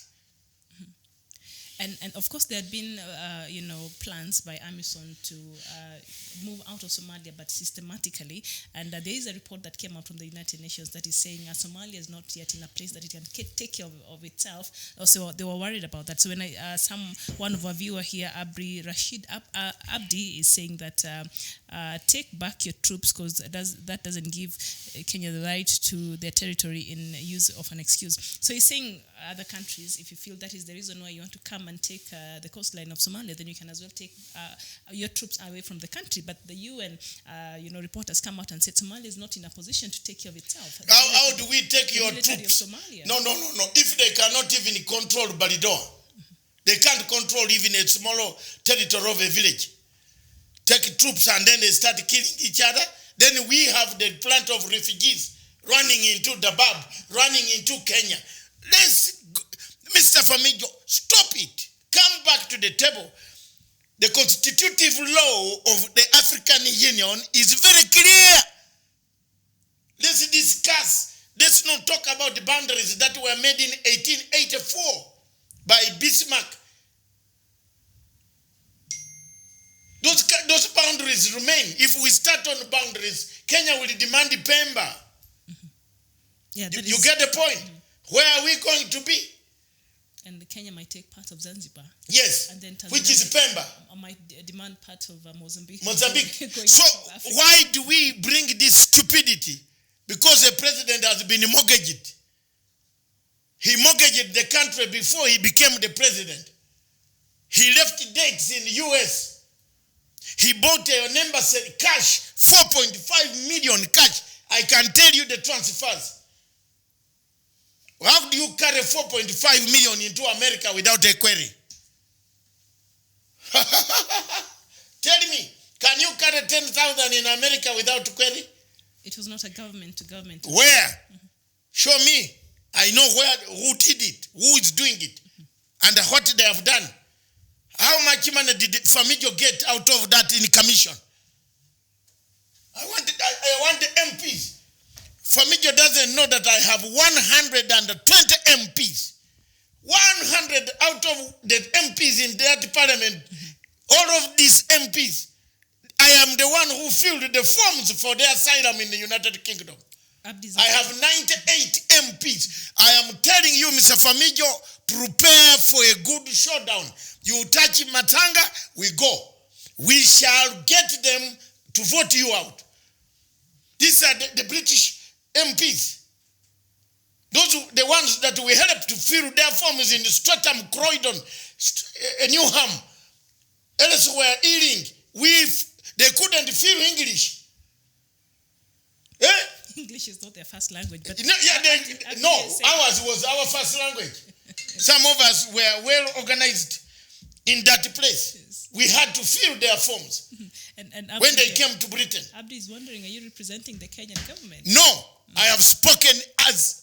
And of course, there had been, plans by AMISOM to move out of Somalia, but systematically. And there is a report that came out from the United Nations that is saying Somalia is not yet in a place that it can take care of itself. So they were worried about that. So when one of our viewer here, Abdi Rashid Abdi, is saying that take back your troops, because that doesn't give Kenya the right to their territory in use of an excuse. So he's saying other countries, if you feel that is the reason why you want to come and take the coastline of Somalia, then you can as well take your troops away from the country. But the UN, reporters come out and said Somalia is not in a position to take care of itself. How do we take your troops? Of Somalia. No. If they cannot even control Balidoa, they can't control even a small territory of a village. Take troops and then they start killing each other. Then we have the plant of refugees running into Dabab, running into Kenya. Mr. Famijo, stop it. Come back to the table. The constitutive law of the African Union is very clear. Let's discuss. Let's not talk about the boundaries that were made in 1884 by Bismarck. Those boundaries remain. If we start on boundaries, Kenya will demand Pemba. Mm-hmm. Yeah, you get the point? Mm-hmm. Where are we going to be? And Kenya might take part of Zanzibar. Yes, and then Tanzania which is Pemba. Might demand part of Mozambique. So why do we bring this stupidity? Because the president has been mortgaged. He mortgaged the country before he became the president. He left dates in the US. He bought an embassy cash, 4.5 million cash. I can tell you the transfers. How do you carry 4.5 million into America without a query? Tell me, can you carry 10,000 in America without a query? It was not a government to government. Where? Mm-hmm. Show me. I know who did it, who is doing it, and what they have done. How much money did Famijo get out of that in commission? I want the MPs. Famijo doesn't know that I have 120 MPs. 100 out of the MPs in that parliament, all of these MPs, I am the one who filled the forms for their asylum in the United Kingdom. I have 98 MPs. I am telling you, Mr. Famijo, prepare for a good showdown. You touch Matanga, we go. We shall get them to vote you out. These are the British MPs. The ones that we helped to fill their forms in Streatham, Croydon, Newham, elsewhere, Ealing. They couldn't fill English. Eh? English is not their first language. But ours was our first language. Some of us were well organized in that place. Yes. We had to fill their forms and when they came to Britain. Abdi is wondering, are you representing the Kenyan government? No, I have spoken as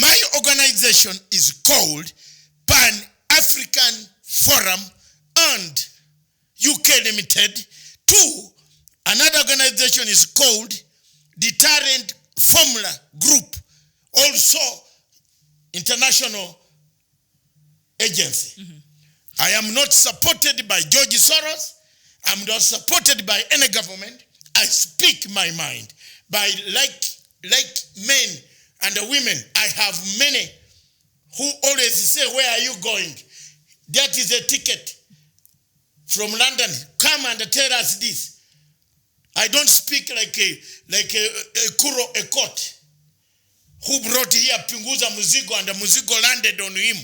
my organization is called Pan-African Forum and UK Limited. 2, another organization is called Deterrent Formula Group, also international agency. Mm-hmm. I am not supported by George Soros. I'm not supported by any government. I speak my mind. Like men and women, I have many who always say, where are you going? That is a ticket from London. Come and tell us this. I don't speak like a Kuro Ekot who brought here Pinguza Muzigo and the Muzigo landed on him.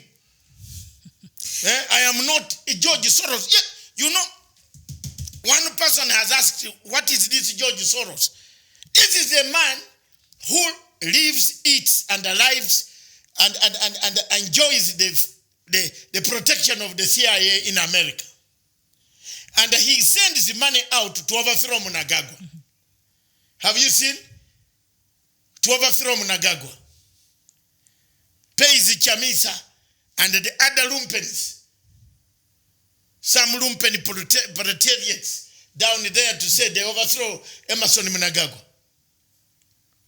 I am not a George Soros. Yeah, you know, one person has asked, what is this George Soros? This is a man who lives, eats, and lives and enjoys the protection of the CIA in America. And he sends the money out to overthrow Mnangagwa. Mm-hmm. Have you seen? To overthrow Mnangagwa. Pays Chamisa and the other lumpens. Some lumpen proletariats down there to say they overthrow Emerson Mnangagwa.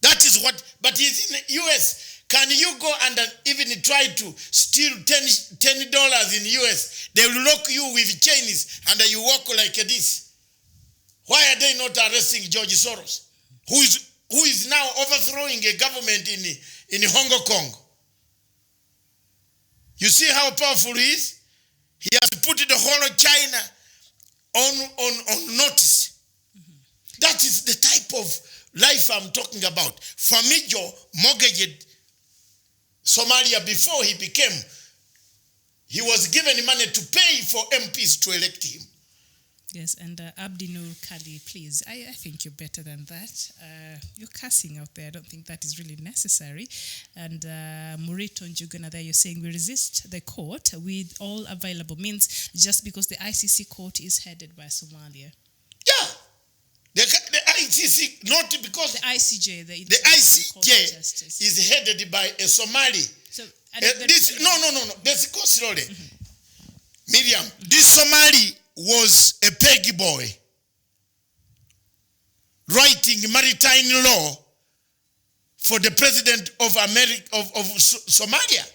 That is what, but he's in the US. Can you go and even try to steal $10 in US? They will lock you with chains and you walk like this. Why are they not arresting George Soros, who is now overthrowing a government in Hong Kong? You see how powerful he is? He has put the whole of China on notice. That is the type of life I'm talking about. Famijo mortgaged Somalia before he was given money to pay for MPs to elect him. Yes, and Abdi Nur Kali, please, I think you're better than that. You're cussing out there. I don't think that is really necessary. And Murito Njuguna there, you're saying we resist the court with all available means just because the ICC court is headed by Somalia. Yeah. The ICC, not because... The ICJ, the ICJ is headed by a Somali. So, no. Let's go slowly. Miriam, this Somali was a peggy boy writing maritime law for the president of Somalia,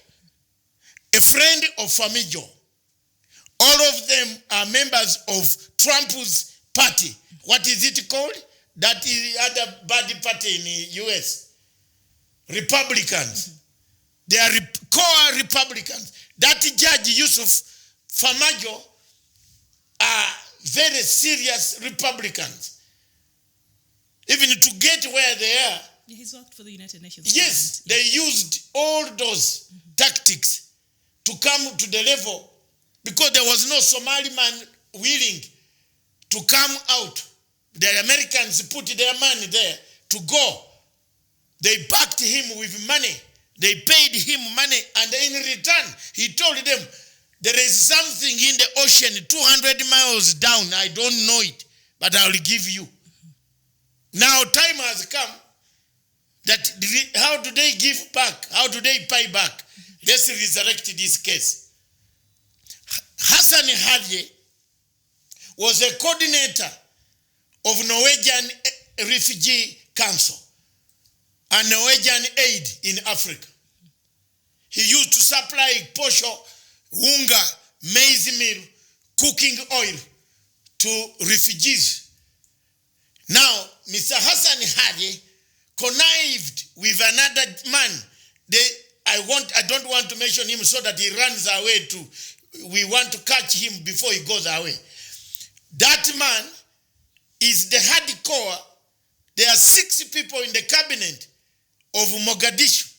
a friend of Famijo. All of them are members of Trump's party. What is it called? That is the other body party in the US. Republicans. They are core Republicans. That Judge Yusuf Famajo are very serious Republicans. Even to get where they are. Yeah, he's worked for the United Nations. Yes, they used all those tactics to come to the level because there was no Somali man willing to come out. The Americans put their money there to go. They backed him with money. They paid him money, and in return, he told them, there is something in the ocean 200 miles down. I don't know it, but I will give you. Now time has come that how do they give back? How do they pay back? Let's resurrect this case. Hassan Hadje was a coordinator of Norwegian Refugee Council and Norwegian aid in Africa. He used to supply posho, wunga, maize meal, cooking oil to refugees. Now, Mr. Hassan Hadje connived with another man. I don't want to mention him so that he runs away too. We want to catch him before he goes away. That man is the hardcore. There are 6 people in the cabinet of Mogadishu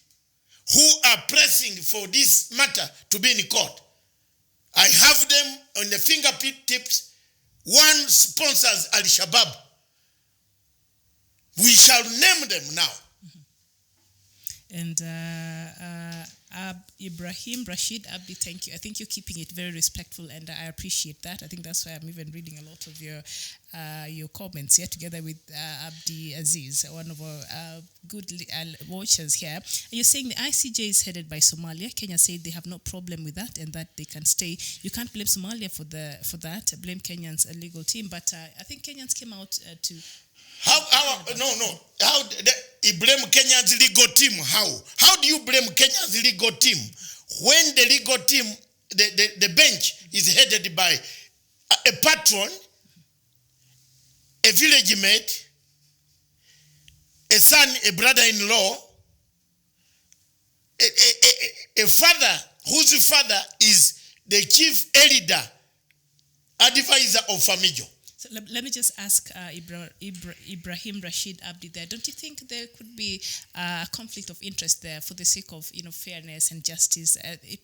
who are pressing for this matter to be in court. I have them on the fingertips. One sponsors Al-Shabaab. We shall name them now. And Ibrahim Rashid Abdi, thank you. I think you're keeping it very respectful, and I appreciate that. I think that's why I'm even reading a lot of your comments here, together with Abdi Aziz, one of our good watchers here. You're saying the ICJ is headed by Somalia. Kenya said they have no problem with that, and that they can stay. You can't blame Somalia for that. Blame Kenyan's legal team, but I think Kenyans came out to. You blame Kenya's legal team. How do you blame Kenya's legal team when the legal team, the bench is headed by a patron, a village mate, a son, a brother-in-law, a father whose father is the chief elder, advisor of Famijo? So let me just ask Ibrahim Rashid Abdi there. Don't you think there could be a conflict of interest there for the sake of fairness and justice? It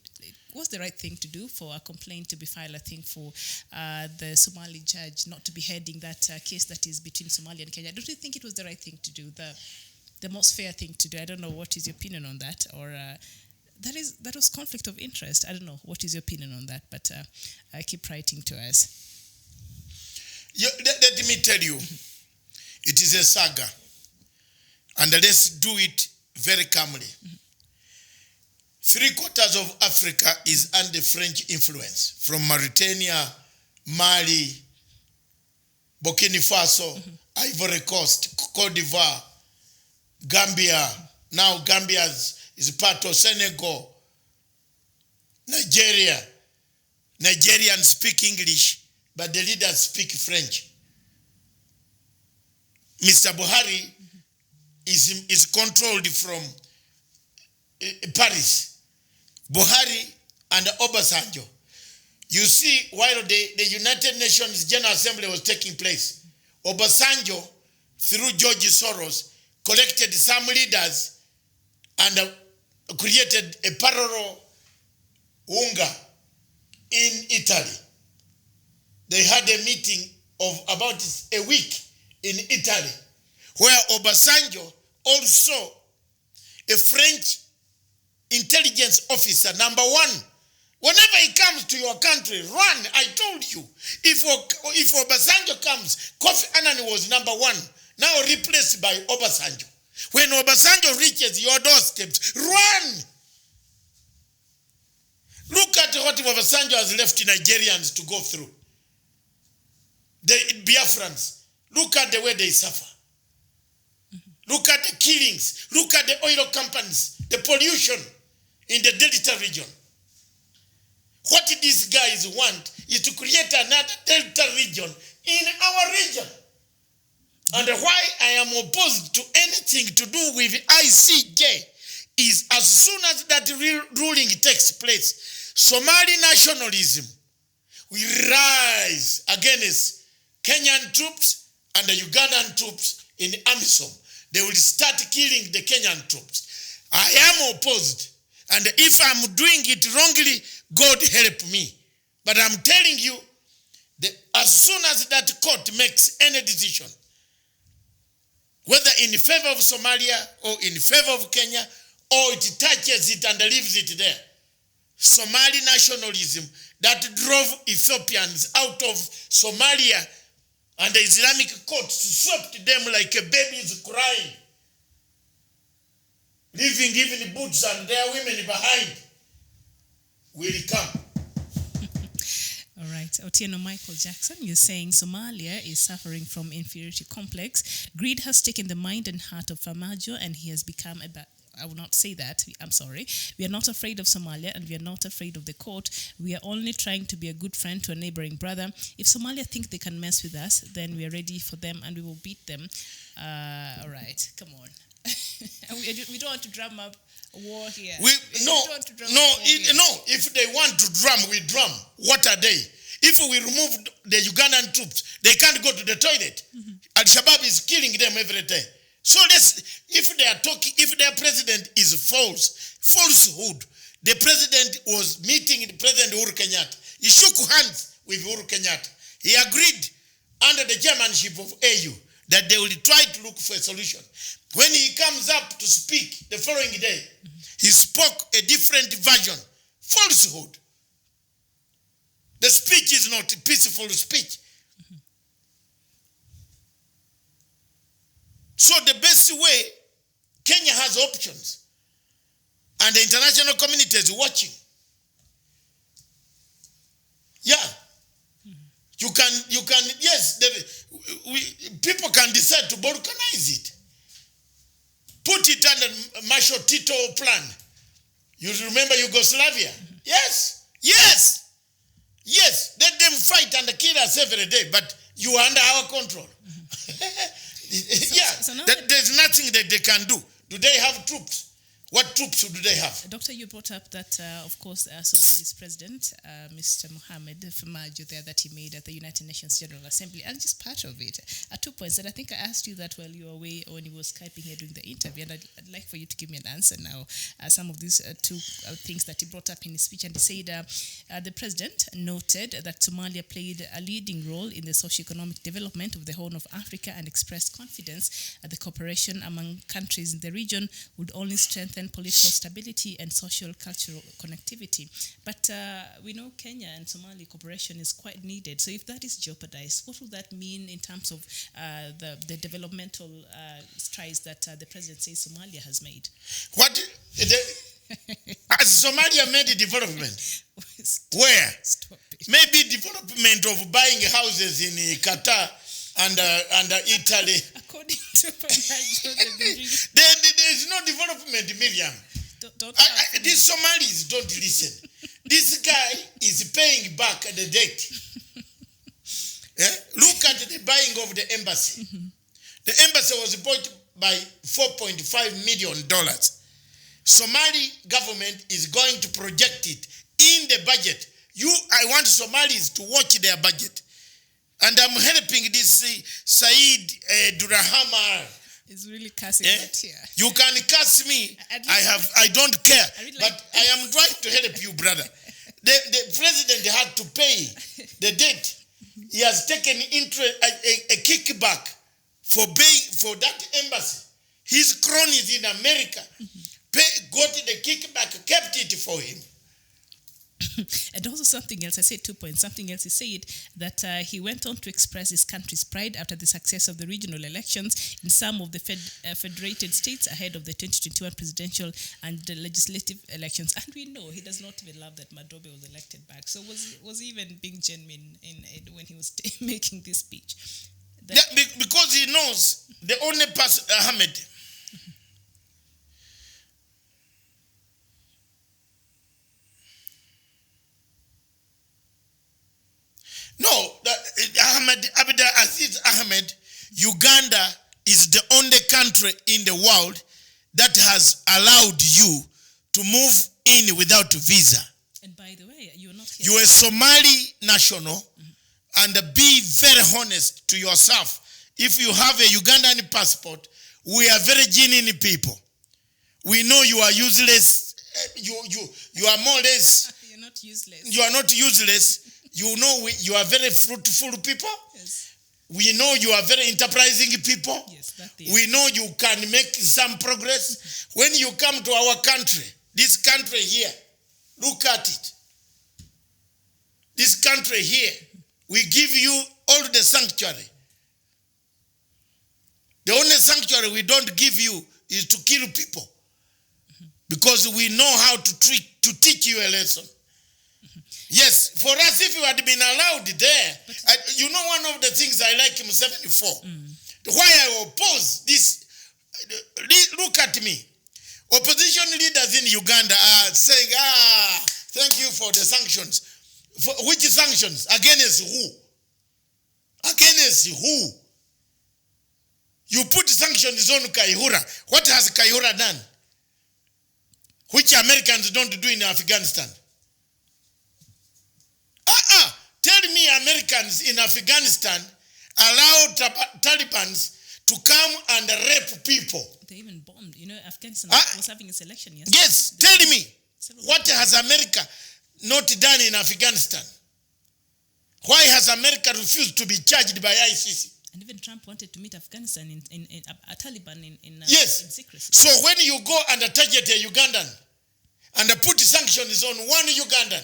was the right thing to do for a complaint to be filed, I think, for the Somali judge not to be heading that case that is between Somalia and Kenya. Don't you think it was the right thing to do, the most fair thing to do? I don't know what is your opinion on that, or that was conflict of interest. I don't know what is your opinion on that, but keep writing to us. Let me tell you, it is a saga, and let's do it very calmly. 3/4 of Africa is under French influence, from Mauritania, Mali, Burkina Faso, Ivory Coast, Cote d'Ivoire, Gambia. Now Gambia is part of Senegal, Nigeria. Nigerians speak English, but the leaders speak French. Mr. Buhari is controlled from Paris. Buhari and Obasanjo. You see, while the United Nations General Assembly was taking place, Obasanjo, through George Soros, collected some leaders and created a parallel UNGA in Italy. They had a meeting of about a week in Italy, where Obasanjo, also a French intelligence officer, number one, whenever he comes to your country, run. I told you, if Obasanjo comes, Kofi Annan was number one, now replaced by Obasanjo. When Obasanjo reaches your doorsteps, run. Look at what Obasanjo has left Nigerians to go through. The Biafrans, look at the way they suffer. Look at the killings. Look at the oil companies, the pollution in the Delta region. What these guys want is to create another Delta region in our region. And why I am opposed to anything to do with ICJ is as soon as that ruling takes place, Somali nationalism will rise against Kenyan troops and the Ugandan troops in AMISOM. They will start killing the Kenyan troops. I am opposed. And if I'm doing it wrongly, God help me. But I'm telling you, as soon as that court makes any decision, whether in favor of Somalia or in favor of Kenya, or it touches it and leaves it there, Somali nationalism that drove Ethiopians out of Somalia and the Islamic courts swept them like a baby is crying, leaving even boots and their women behind, will come. All right. Otieno Michael Jackson, you're saying Somalia is suffering from inferiority complex. Greed has taken the mind and heart of Farmajo, and he has become I will not say that. I'm sorry. We are not afraid of Somalia, and we are not afraid of the court. We are only trying to be a good friend to a neighboring brother. If Somalia think they can mess with us, then we are ready for them, and we will beat them. All right. Come on. We don't want to drum up a war here. If they want to drum, we drum. What are they? If we remove the Ugandan troops, they can't go to the toilet. Al-Shabaab is killing them every day. So if they are talking, if their president is falsehood. The president was meeting President Uhuru Kenyatta. He shook hands with Uhuru Kenyatta. He agreed under the chairmanship of AU that they will try to look for a solution. When he comes up to speak the following day, he spoke a different version. Falsehood. The speech is not a peaceful speech. So the best way, Kenya has options. And the international community is watching. Yeah. You can, yes, people can decide to balkanize it. Put it under Marshal Tito plan. You remember Yugoslavia? Yes. Let them fight and kill us every day, but you are under our control. There's nothing that they can do. Do they have troops? What troops do they have? Doctor, you brought up that, of course, Somalia's president, Mr. Mohamed Farmajo, there that he made at the United Nations General Assembly, and just part of it. 2 points that I think I asked you that while you were away or when you were Skyping here during the interview, and I'd like for you to give me an answer now. Some of these two things that he brought up in his speech, and he said the president noted that Somalia played a leading role in the socio-economic development of the Horn of Africa and expressed confidence that the cooperation among countries in the region would only strengthen political stability and social cultural connectivity. But we know Kenya and Somali cooperation is quite needed. So if that is jeopardized, what will that mean in terms of the developmental strides that the president says Somalia has made? Has Somalia made a development? Where? Stop it. Maybe development of buying houses in Qatar and Italy. According to Farmajo, there is no development, Miriam. Don't these Somalis don't listen. This guy is paying back the debt. Look at the buying of the embassy. The embassy was bought by $4.5 million. Somali government is going to project it in the budget. I want Somalis to watch their budget. And I'm helping this Said Durahama. It's really cussing out here. You can curse me. I don't care. But I am trying to help you, brother. The president had to pay the debt. He has taken a kickback for that embassy. His cronies in America got the kickback, kept it for him. And also something else, I said 2 points. Something else, he said that he went on to express his country's pride after the success of the regional elections in some of the federated states ahead of the 2021 presidential and the legislative elections. And we know he does not even love that Madobe was elected back. So was he even being genuine when he was making this speech? Because he knows the only person, Ahmed, Aziz Ahmed, Uganda is the only country in the world that has allowed you to move in without a visa. And by the way, you're not here. You're a Somali national, and be very honest to yourself. If you have a Ugandan passport, we are very genuine people. We know you are useless. You are more or less. You're not useless. You are not useless. You know you are very fruitful people. Yes. We know you are very enterprising people. Yes, that is. We know you can make some progress. When you come to our country, this country here, look at it. This country here, we give you all the sanctuary. The only sanctuary we don't give you is to kill people. Because we know how to teach you a lesson. Yes, for us, if you had been allowed there, you know one of the things I like him 74. Why I oppose this, look at me. Opposition leaders in Uganda are saying, thank you for the sanctions. For which sanctions? Against who? Against who? You put sanctions on Kaihura. What has Kaihura done? Which Americans don't do in Afghanistan? Tell me Americans in Afghanistan allow Talibans to come and rape people. They even bombed. You know, Afghanistan was having its election yesterday. Yes, tell me. What has America not done in Afghanistan? Why has America refused to be charged by ICC? And even Trump wanted to meet Afghanistan in Taliban in secrecy. So when you go and target a Ugandan and put sanctions on one Ugandan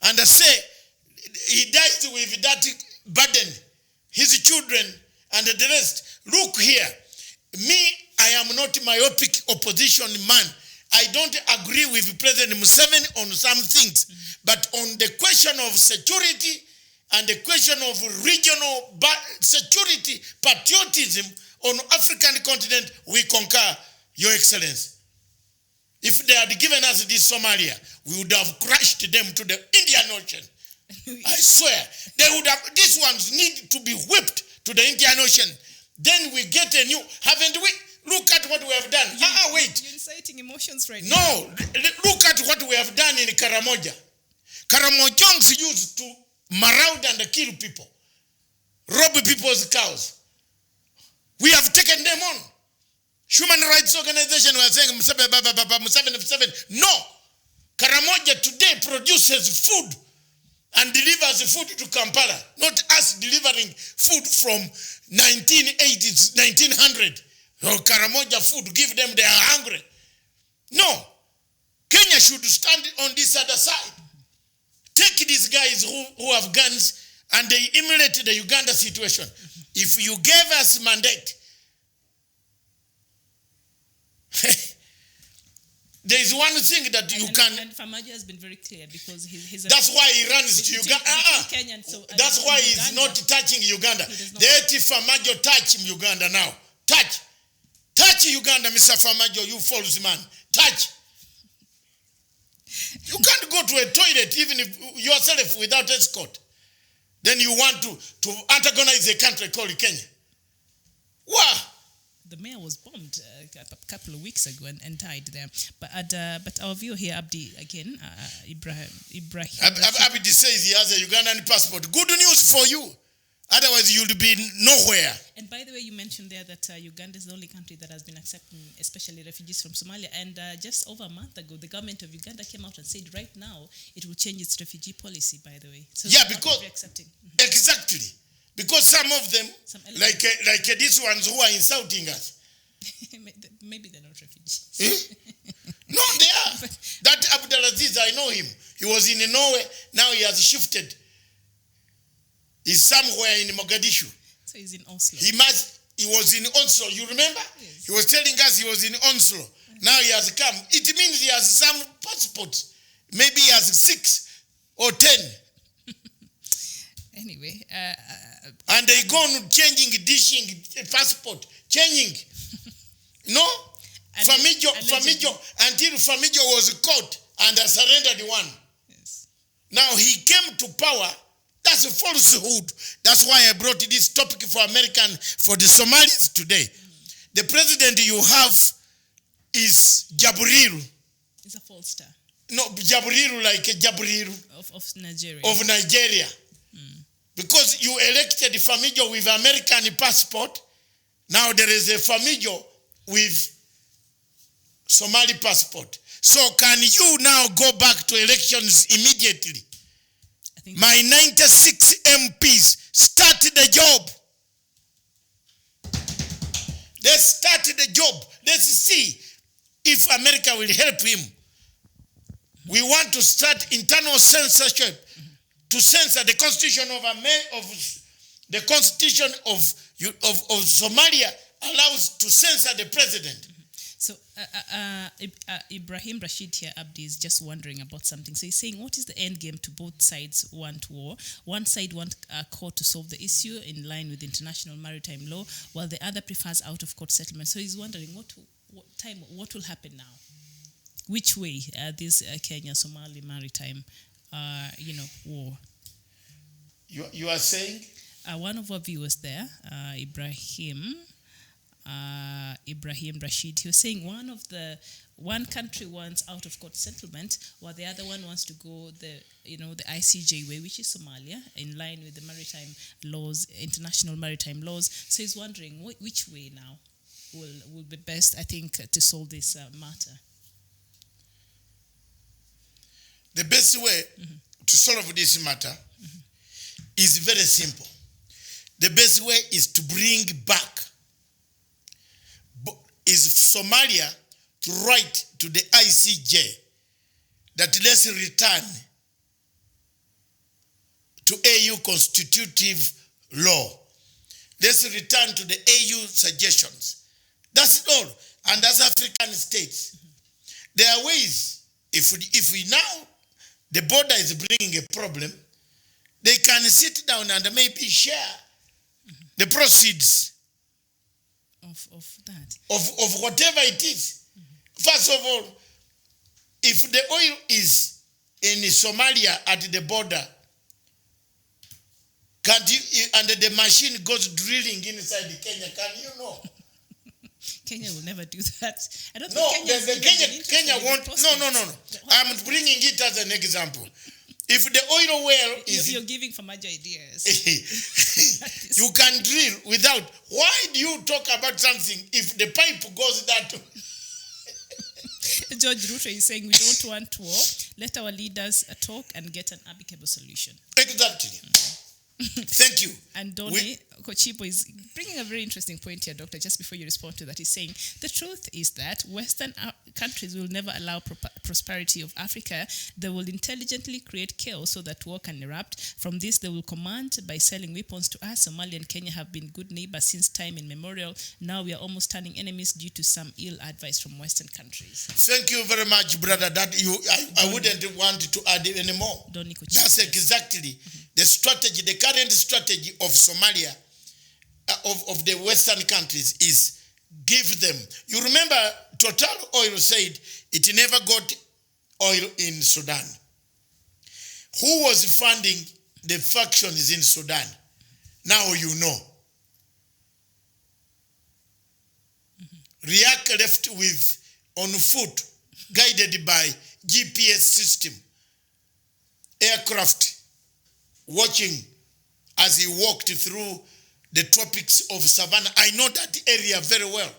and say he dies with that burden, his children and the rest, look here. Me, I am not myopic opposition man. I don't agree with President Museveni on some things, but on the question of security and the question of regional security, patriotism on African continent, we concur, Your Excellency. If they had given us this Somalia, we would have crushed them to the Indian Ocean. I swear, these ones need to be whipped to the Indian Ocean. Then we get a new, haven't we? Look at what we have done. Wait. You're inciting emotions right now. No, look at what we have done in Karamoja. Karamojans used to maraud and kill people, rob people's cows. We have taken them on. Human rights organization were saying, Museveni. No. Karamoja today produces food and delivers food to Kampala, not us delivering food from 1980s, 1900. Karamoja food, give them, they are hungry. No. Kenya should stand on this other side. Take these guys who have guns and they emulate the Uganda situation. If you gave us mandate, there is one thing that you can... And Famajo has been very clear because he's... That's why he runs to Uganda. That's why he's not touching Uganda. Let Famajo touch Uganda now. Touch Uganda, Mr. Famajo, you false man. Touch. You can't go to a toilet even if yourself without escort. Then you want to antagonize a country called Kenya. Wow. The mayor was bombed a couple of weeks ago and died there. But our viewer here, Abdi, again, Ibrahim. Abdi says he has a Ugandan passport. Good news for you. Otherwise, you'll be nowhere. And by the way, you mentioned there that Uganda is the only country that has been accepting, especially refugees from Somalia. And just over a month ago, the government of Uganda came out and said right now it will change its refugee policy, by the way. So yeah, because accepting. Exactly. Because some of them, like these ones who are insulting us. Maybe they're not refugees. No, they are. That Abdulaziz, I know him. He was in Norway. Now he has shifted. He's somewhere in Mogadishu. So he's in Oslo. He was in Oslo. You remember? Yes. He was telling us he was in Oslo. Now he has come. It means he has some passports. Maybe he has 6 or 10. Anyway. And they go on changing, dishing passport. Changing. No? Famijo, until Famijo was caught and surrendered one. Yes. Now he came to power. That's a falsehood. That's why I brought this topic for the Somalis today. The president you have is Jabriru. It's a false star. No, Jabriru like a Jabriru. Of Nigeria. Of Nigeria. Because you elected Famijo with American passport. Now there is a Famijo with Somali passport. So can you now go back to elections immediately? My 96 MPs start the job. Let's start the job. Let's see if America will help him. We want to start internal censorship to censor the constitution of Somalia allows to censor the president. So Ibrahim Rashid here, Abdi, is just wondering about something. So he's saying, what is the end game to both sides want war? One side wants a court to solve the issue in line with international maritime law, while the other prefers out-of-court settlement. So he's wondering what will happen now? Which way this Kenya-Somali maritime, war? You are saying? One of our viewers there, Ibrahim Rashid, he was saying one country wants out of court settlement while the other one wants to go the ICJ way, which is Somalia, in line with the maritime laws, international maritime laws. So he's wondering which way now will be best, I think, to solve this matter. The best way to solve this matter is very simple. The best way is to bring back is Somalia to write to the ICJ that let's return to AU constitutive law. Let's return to the AU suggestions. That's all. And as African states, there are ways. If we now, the border is bringing a problem, they can sit down and maybe share the proceeds of that. Of whatever it is. First of all, if the oil is in Somalia at the border, and the machine goes drilling inside Kenya, can you know? Kenya will never do that. I don't think Kenya won't. No. I'm bringing it as an example. If the oil well is... You're giving for much ideas. You can drill without... Why do you talk about something if the pipe goes that way? George Ruto is saying we don't want war. Let our leaders talk and get an amicable solution. Exactly. Thank you. And Donny Kochipo is bringing a very interesting point here, Doctor, just before you respond to that. He's saying the truth is that Western countries will never allow prosperity of Africa. They will intelligently create chaos so that war can erupt. From this, they will command by selling weapons to us. Somalia and Kenya have been good neighbors since time immemorial. Now we are almost turning enemies due to some ill advice from Western countries. Thank you very much, brother. That I wouldn't want to add any more. That's exactly the strategy, the current strategy of Somalia, of the Western countries is give them. You remember Total Oil said it never got oil in Sudan. Who was funding the factions in Sudan? Now you know. Riek left on foot, guided by GPS system, aircraft watching as he walked through the tropics of Savannah. I know that area very well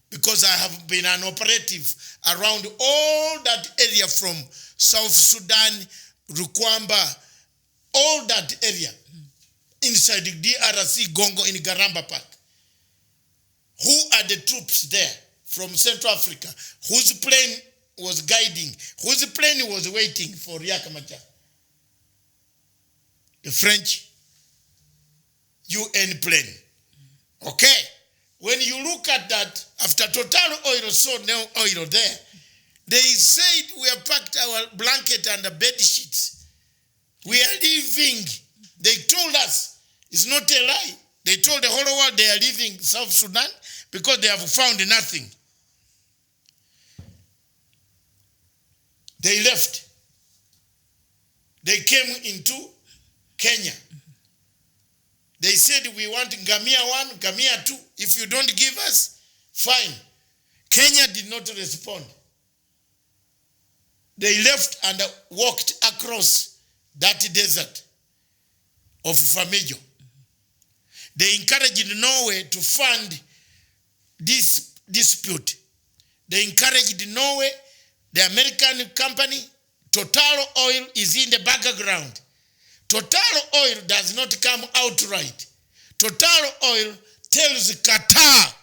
because I have been an operative around all that area from South Sudan, Rukwamba, all that area inside the DRC, Congo, in Garamba Park. Who are the troops there from Central Africa? Whose plane was guiding? Whose plane was waiting for Riek Machar? The French UN plane. Okay? When you look at that, after Total Oil saw no oil there, they said we have packed our blanket and the bed sheets. We are leaving. They told us, it's not a lie. They told the whole world they are leaving South Sudan because they have found nothing. They left. They came into Kenya. They said, we want Ngamia 1, Ngamia 2. If you don't give us, fine. Kenya did not respond. They left and walked across that desert of Famejo. They encouraged Norway to fund this dispute. They encouraged Norway, the American company. Total Oil is in the background. Total Oil does not come outright. Total Oil tells Qatar.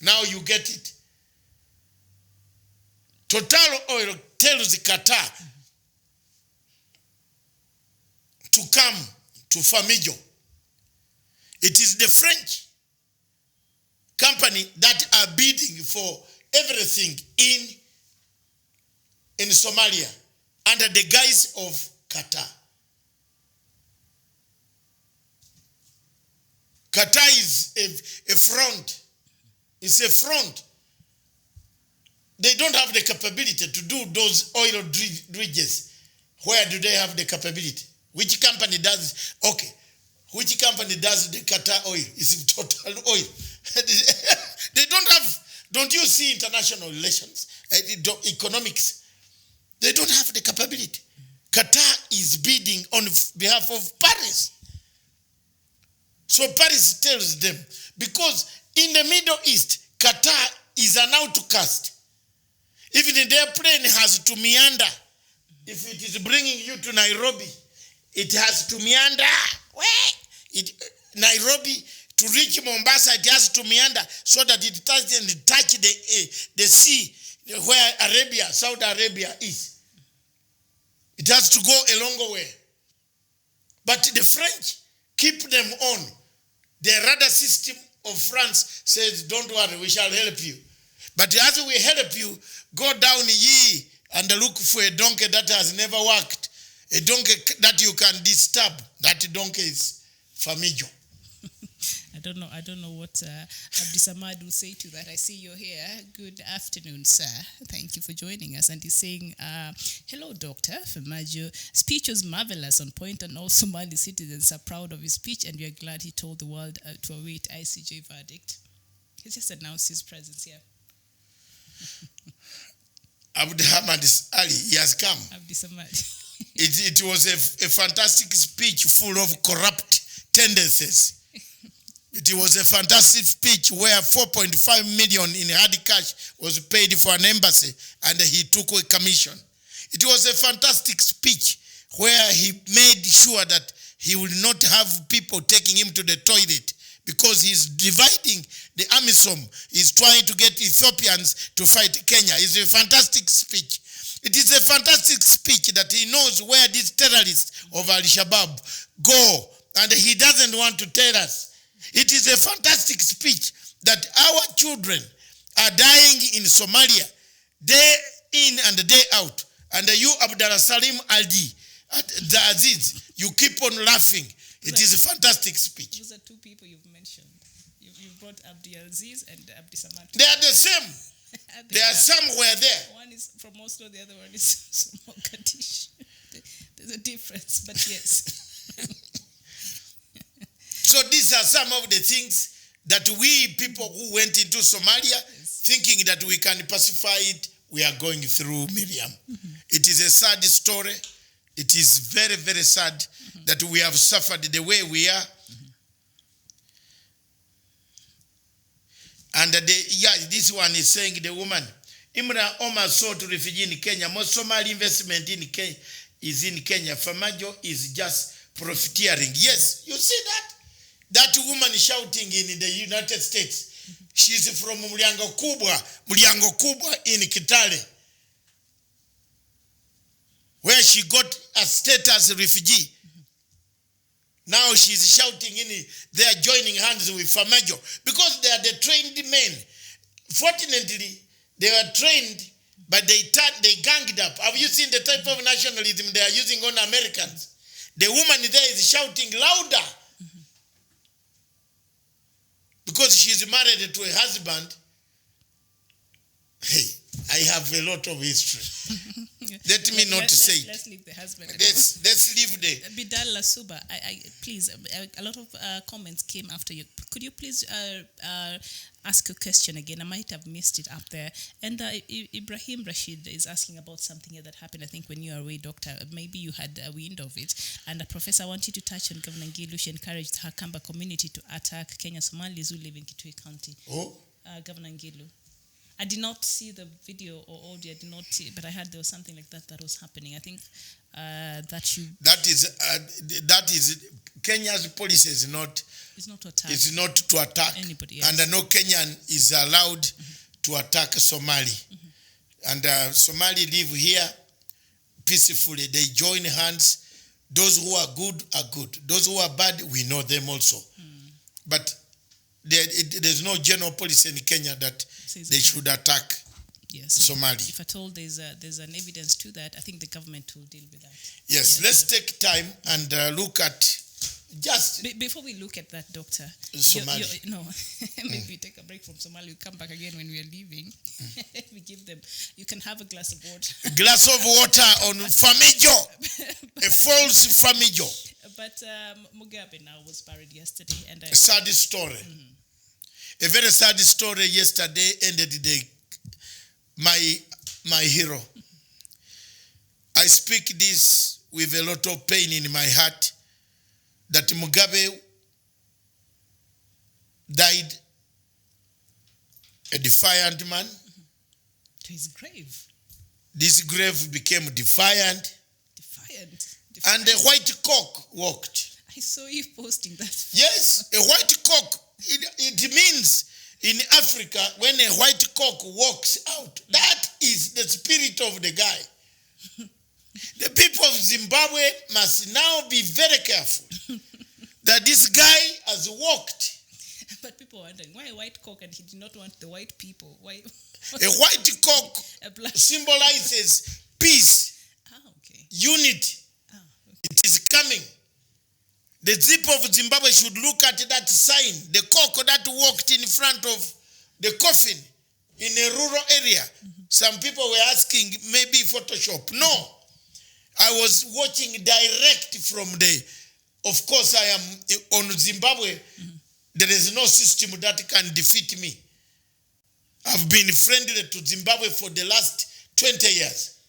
Now you get it. Total Oil tells Qatar to come to Famijo. It is the French company that are bidding for everything in Somalia under the guise of Qatar. Qatar is a front. It's a front. They don't have the capability to do those oil dredges. Where do they have the capability? Which company does? Okay. Which company does the Qatar oil? It's Total Oil. They don't have. Don't you see international relations, economics? They don't have the capability. Qatar is bidding on behalf of Paris. So Paris tells them, because in the Middle East, Qatar is an outcast. Even their plane has to meander. If it is bringing you to Nairobi, it has to meander. Nairobi, to reach Mombasa, it has to meander so that it doesn't touch the sea where Arabia, Saudi Arabia is. It has to go a long way. But the French keep them on. The radar system of France says, don't worry, we shall help you. But as we help you, go down ye and look for a donkey that has never worked. A donkey that you can disturb. That donkey is Famijo. I don't know what Abdisamad will say to that. I see you're here. Good afternoon, sir. Thank you for joining us. And he's saying, hello, Dr. Femajo. Speech was marvelous, on point, and all Somali citizens are proud of his speech, and we are glad he told the world to await ICJ verdict. He just announced his presence here. Abdihamad Ali, he has come. Abdisamad. It was a fantastic speech full of corrupt tendencies. It was a fantastic speech where 4.5 million in hard cash was paid for an embassy and he took a commission. It was a fantastic speech where he made sure that he will not have people taking him to the toilet because he's dividing the AMISOM. He's trying to get Ethiopians to fight Kenya. It's a fantastic speech. It is a fantastic speech that he knows where these terrorists of Al-Shabaab go, and he doesn't want to tell us. It is a fantastic speech that our children are dying in Somalia, day in and day out. And you, Abdullah Salim Aldi, the Aziz, you keep on laughing. It is a fantastic speech. Those are two people you've mentioned. You brought Abdi Aziz and Abdi Samad. They are the same. They are somewhere there. One is from Oslo, the other one is from Mogadishu. There's a difference, but yes. So these are some of the things that we people who went into Somalia thinking that we can pacify it, we are going through Miriam. It is a sad story. It is very, very sad that we have suffered the way we are. And this one is saying the woman, Imra Omar sought refugee in Kenya. Most Somali investment in Kenya is in Kenya. Famajo is just profiteering. Yes, you see that? That woman shouting in the United States. She's from Mulyango Kubwa in Kitale, where she got a status refugee. Now she's shouting they are joining hands with Famajo because they are the trained men. Fortunately, they were trained, but they ganged up. Have you seen the type of nationalism they are using on Americans? The woman there is shouting louder because she's married to a husband. Hey, I have a lot of history. Let's leave the husband. Let's leave the. Bidal Lasuba, please. A lot of comments came after you. Could you please ask a question again? I might have missed it up there. And Ibrahim Rashid is asking about something here that happened, I think, when you were away, Doctor. Maybe you had a wind of it. And Professor, I want you to touch on Governor Ngilu. She encouraged her Kamba community to attack Kenya Somalis who live in Kitui County. Oh. Governor Ngilu. I did not see the video or audio. I did not see, but I heard there was something like that was happening. I think that is Kenya's policy is not. It's not to attack. It's not to attack anybody else. And no Kenyan is allowed to attack Somali. And Somali live here peacefully. They join hands. Those who are good are good. Those who are bad, we know them also. But there's no general policy in Kenya that they should attack Somali. If at all there's an evidence to that, I think the government will deal with that. Yes, let's take time and look at just... Before we look at that, Doctor... Somali. Maybe we take a break from Somali. We come back again when we are leaving. We give them... You can have a glass of water. A glass of water on Famijo. A false Famijo. But Mugabe now was buried yesterday. And a sad story. A very sad story yesterday ended the day. My hero. I speak this with a lot of pain in my heart that Mugabe died a defiant man. To his grave. This grave became defiant. And a white cock walked. I saw you posting that. Yes, a white cock. It means in Africa, when a white cock walks out, that is the spirit of the guy. The people of Zimbabwe must now be very careful that this guy has walked. But people are wondering, why a white cock and he did not want the white people? Why? A white cock symbolizes peace, unity. It is coming. The zip of Zimbabwe should look at that sign, the cock that walked in front of the coffin in a rural area. Some people were asking, maybe Photoshop. No. I was watching direct from of course I am on Zimbabwe. There is no system that can defeat me. I've been friendly to Zimbabwe for the last 20 years,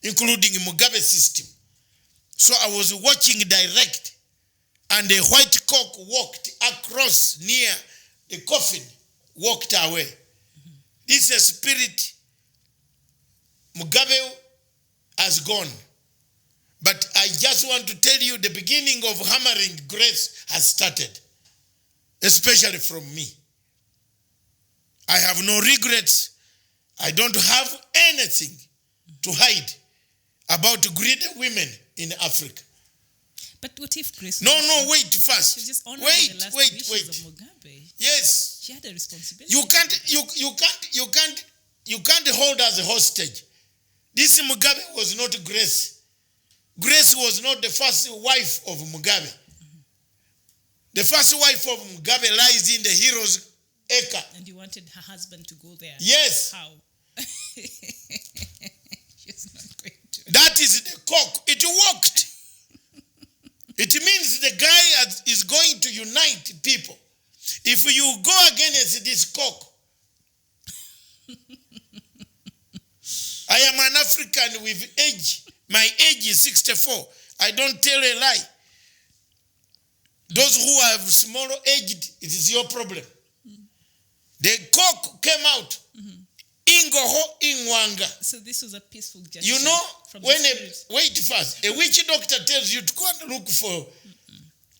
including Mugabe's system. So I was watching direct, and a white cock walked across near the coffin, walked away. This is a spirit. Mugabe has gone. But I just want to tell you the beginning of hammering grace has started, especially from me. I have no regrets. I don't have anything to hide about greedy women in Africa. But what if Grace? No, wait first. Wait. Of Mugabe. Yes. She had a responsibility. You can't hold us hostage. This Mugabe was not Grace. Grace was not the first wife of Mugabe. The first wife of Mugabe lies in the heroes acre. And you wanted her husband to go there? Yes. How? She's not going to. That is the cock. It worked. It means the guy is going to unite people. If you go against this cock, I am an African with age. My age is 64. I don't tell a lie. Those who have small aged, it is your problem. The cock came out. Ingoho ingwanga. So this was a peaceful gesture. You know, from when wait spirit. first, a witch doctor tells you to go and look for.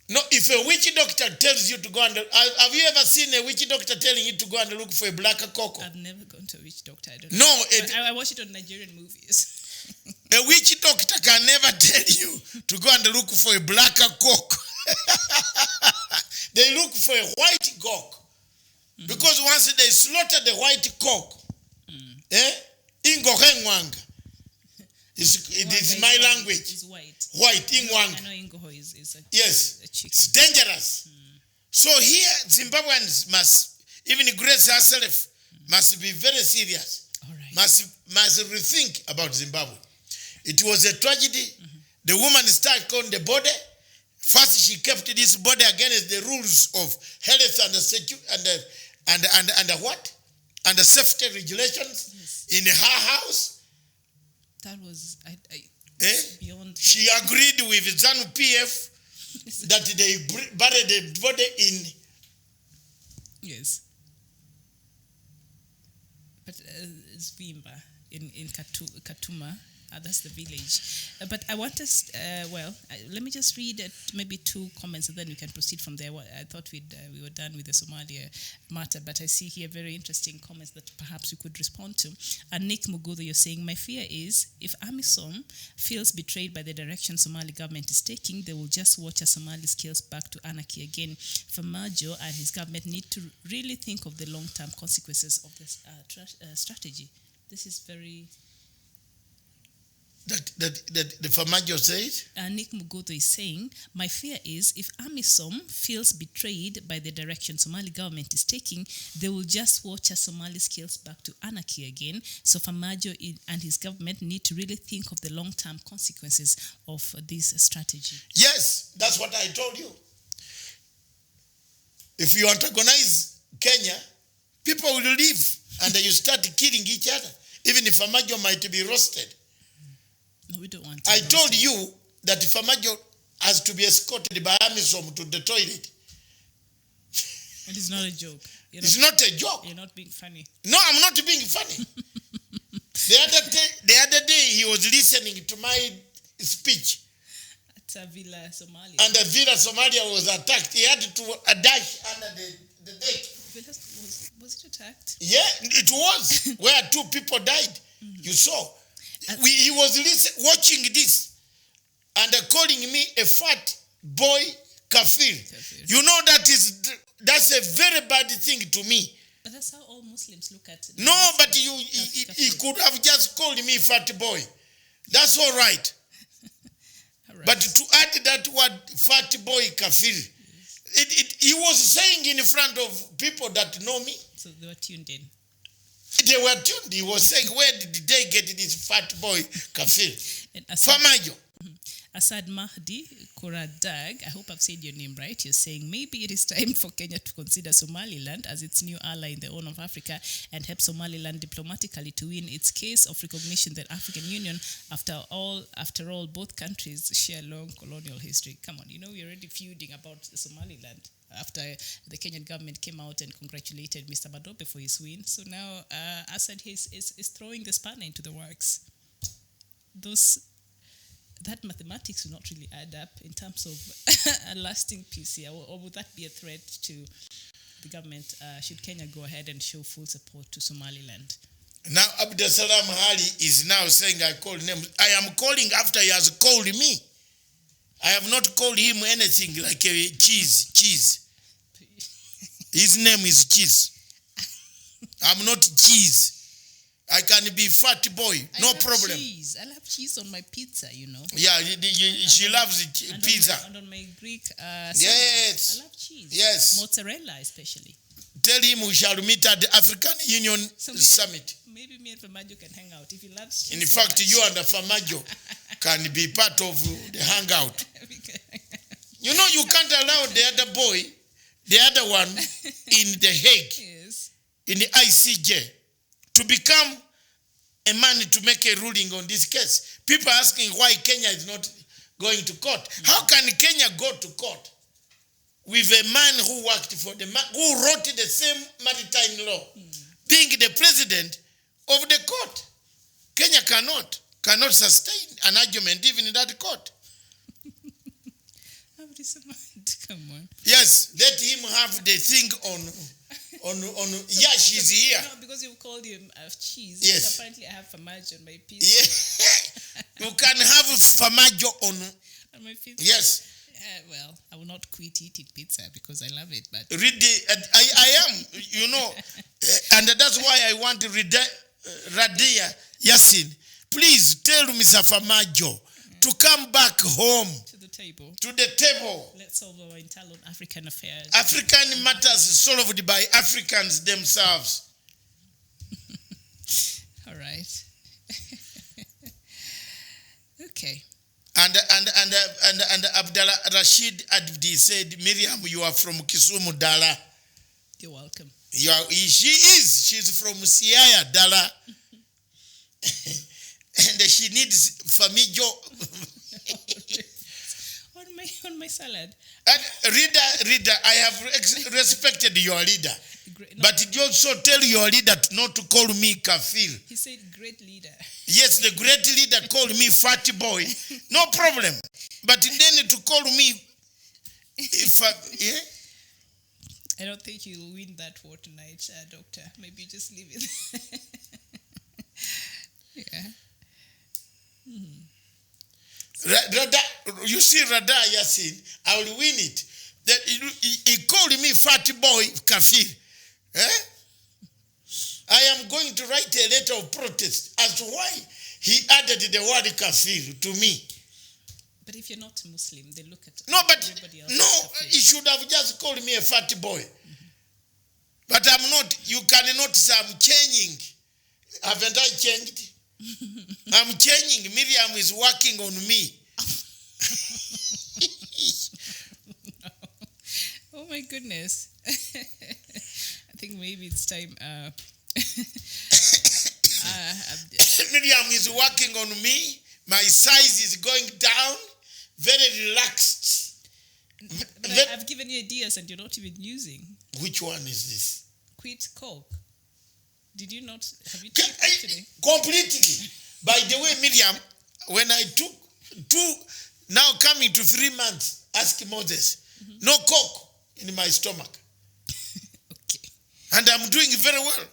No, if a witch doctor tells you to go and have you ever seen a witch doctor telling you to go and look for a black cocoa? I've never gone to a witch doctor. I don't No, know. I watch it on Nigerian movies. A witch doctor can never tell you to go and look for a black cock. They look for a white cock. Because once they slaughter the white cock, ingokengwanga. It is my language. It's white. White, ingwanga. I know Ingoho is a Yes, a chicken. it's dangerous. So here, Zimbabweans must, even Grace herself, must be very serious. All right. Must rethink about Zimbabwe. It was a tragedy. The woman started on the body. First, she kept this body against the rules of health and the safety regulations in her house. That was beyond. She agreed with ZANU PF that they buried the body in. Yes. But Zvimba in Katuma, that's the village. But I want us, let me just read maybe two comments and then we can proceed from there. I thought we were done with the Somalia matter, but I see here very interesting comments that perhaps we could respond to. And Nick Mugudo, you're saying, my fear is if AMISOM feels betrayed by the direction Somali government is taking, they will just watch as Somali scales back to anarchy again. Famajo and his government need to really think of the long-term consequences of this strategy. This is very... That the Famajo says? Nick Muguto is saying, my fear is if AMISOM feels betrayed by the direction Somali government is taking, they will just watch as Somali scales back to anarchy again. So Famajo and his government need to really think of the long-term consequences of this strategy. Yes, that's what I told you. If you antagonize Kenya, people will leave and you start killing each other, even if Famajo might be roasted. No, we don't want to. I told you that Famajo has to be escorted by AMISOM to the toilet. And it's not a joke. It's not a joke. You're not being funny. No, I'm not being funny. The other day, he was listening to my speech. At Villa Somalia. And the Villa Somalia was attacked. He had to dash under the deck. Was it attacked? Yeah, it was. Where 2 people died. You saw. He was watching this and calling me a fat boy kafir. You know that's a very bad thing to me. But that's how all Muslims look at it. No, but he could have just called me fat boy. That's all right. All right. But to add that word fat boy kafir, he was saying in front of people that know me. So they were tuned in. They were tuned. He was saying, where did they get this fat boy kafir? Famajo. Asad Mahdi Koradag, I hope I've said your name right. You're saying maybe it is time for Kenya to consider Somaliland as its new ally in the Horn of Africa and help Somaliland diplomatically to win its case of recognition that African Union, after all, both countries share long colonial history. Come on, we're already feuding about Somaliland after the Kenyan government came out and congratulated Mr. Madobe for his win. So now Assad is throwing the spanner into the works. That mathematics will not really add up in terms of a lasting peace here, or would that be a threat to the government should Kenya go ahead and show full support to Somaliland? Now Abdul Salam Ali is now saying I called him. I am calling after he has called me. I have not called him anything like a cheese. His name is Cheese. I'm not Cheese. I can be fat boy, no problem. Cheese. I love cheese on my pizza, Yeah, she loves pizza. And on my Greek yes. I love cheese. Yes. Mozzarella especially. Tell him we shall meet at the African Union Summit. Maybe me and Famajo can hang out if he loves In cheese so fact, much. you and Famajo can be part of the hangout. You know, you can't allow the other boy, the other one, in the Hague, Yes. in the ICJ, to become a man to make a ruling on this case. People are asking why Kenya is not going to court. How can Kenya go to court with a man who worked for the man, who wrote the same maritime law, being the president of the court? Kenya cannot sustain an argument even in that court. Come on. Yes, let him have the thing on yeah, she's here. No, because you've called him cheese. Yes. So apparently I have Famajo on my pizza. Yeah. You can have Famajo on. On my pizza. Yes. Well, I will not quit eating pizza because I love it. But Read I am, you know, and that's why I want to read Radia Yassin. Please tell Mr. Famajo to come back home to the table. to the table. Let's solve our internal African affairs. African matters solved by Africans themselves. All right. Okay. And Abdallah Rashid Advdi said, Miriam, you are from Kisumu, Dala. You're welcome. She's from Siaya, Dala. And she needs Famijo. on my salad. And reader, I have respected your leader. But you also tell your leader not to call me kafir. He said great leader. Yes, the great leader called me fatty boy. No problem. But then to call me, I don't think you'll win that war tonight, Doctor. Maybe you just leave it. Yeah. You see, Rada Yassin, I will win it. He called me fatty boy kafir. I am going to write a letter of protest as to why he added the word kafir to me. But if you're not a Muslim, they look at No, but everybody else. no, he should have just called me a fatty boy. But I'm not. You cannot say I'm changing. Haven't I changed? I'm changing. Miriam is working on me. Oh my goodness. I think maybe it's time. Miriam is working on me. My size is going down. Very relaxed. But I've given you ideas and you're not even using. Which one is this? Quit Coke. Did you not? Have you tried Coke today? Completely. By the way, Miriam, when I took 2, now coming to 3 months, ask Moses, no Coke in my stomach. Okay. And I'm doing very well.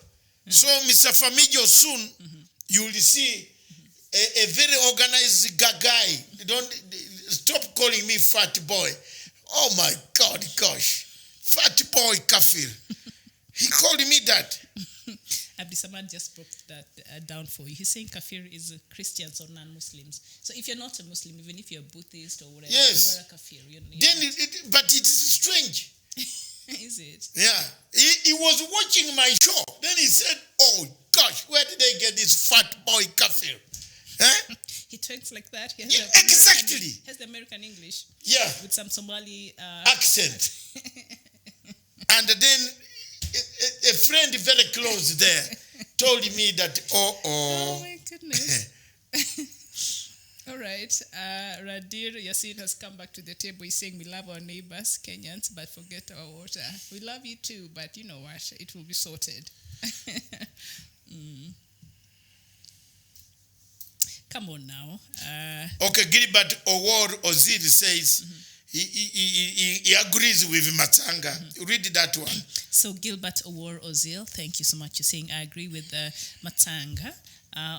So, Mr. Famijo, soon you will see a very organized guy. Don't stop calling me fat boy. Oh my God, gosh. Fat boy kafir. He called me that. Abdi Samad just broke that down for you. He's saying kafir is Christians or non-Muslims. So if you're not a Muslim, even if you're a Buddhist or whatever, yes, you are a kafir. Then but it is strange. Is it? Yeah. He was watching my show. Then he said, oh gosh, where did they get this fat boy kafir? He talks like that. He Yeah, exactly. He has the American English. Yeah. With some Somali accent. And then a friend very close there told me that, Oh my goodness. All right. Radir Yassin has come back to the table. He's saying we love our neighbors, Kenyans, but forget our water. We love you too, but you know what? It will be sorted. Come on now. Okay, Gilbert Owor Ozil says he agrees with Matanga. Read that one. So Gilbert Owor Ozil, thank you so much. You're saying I agree with Matanga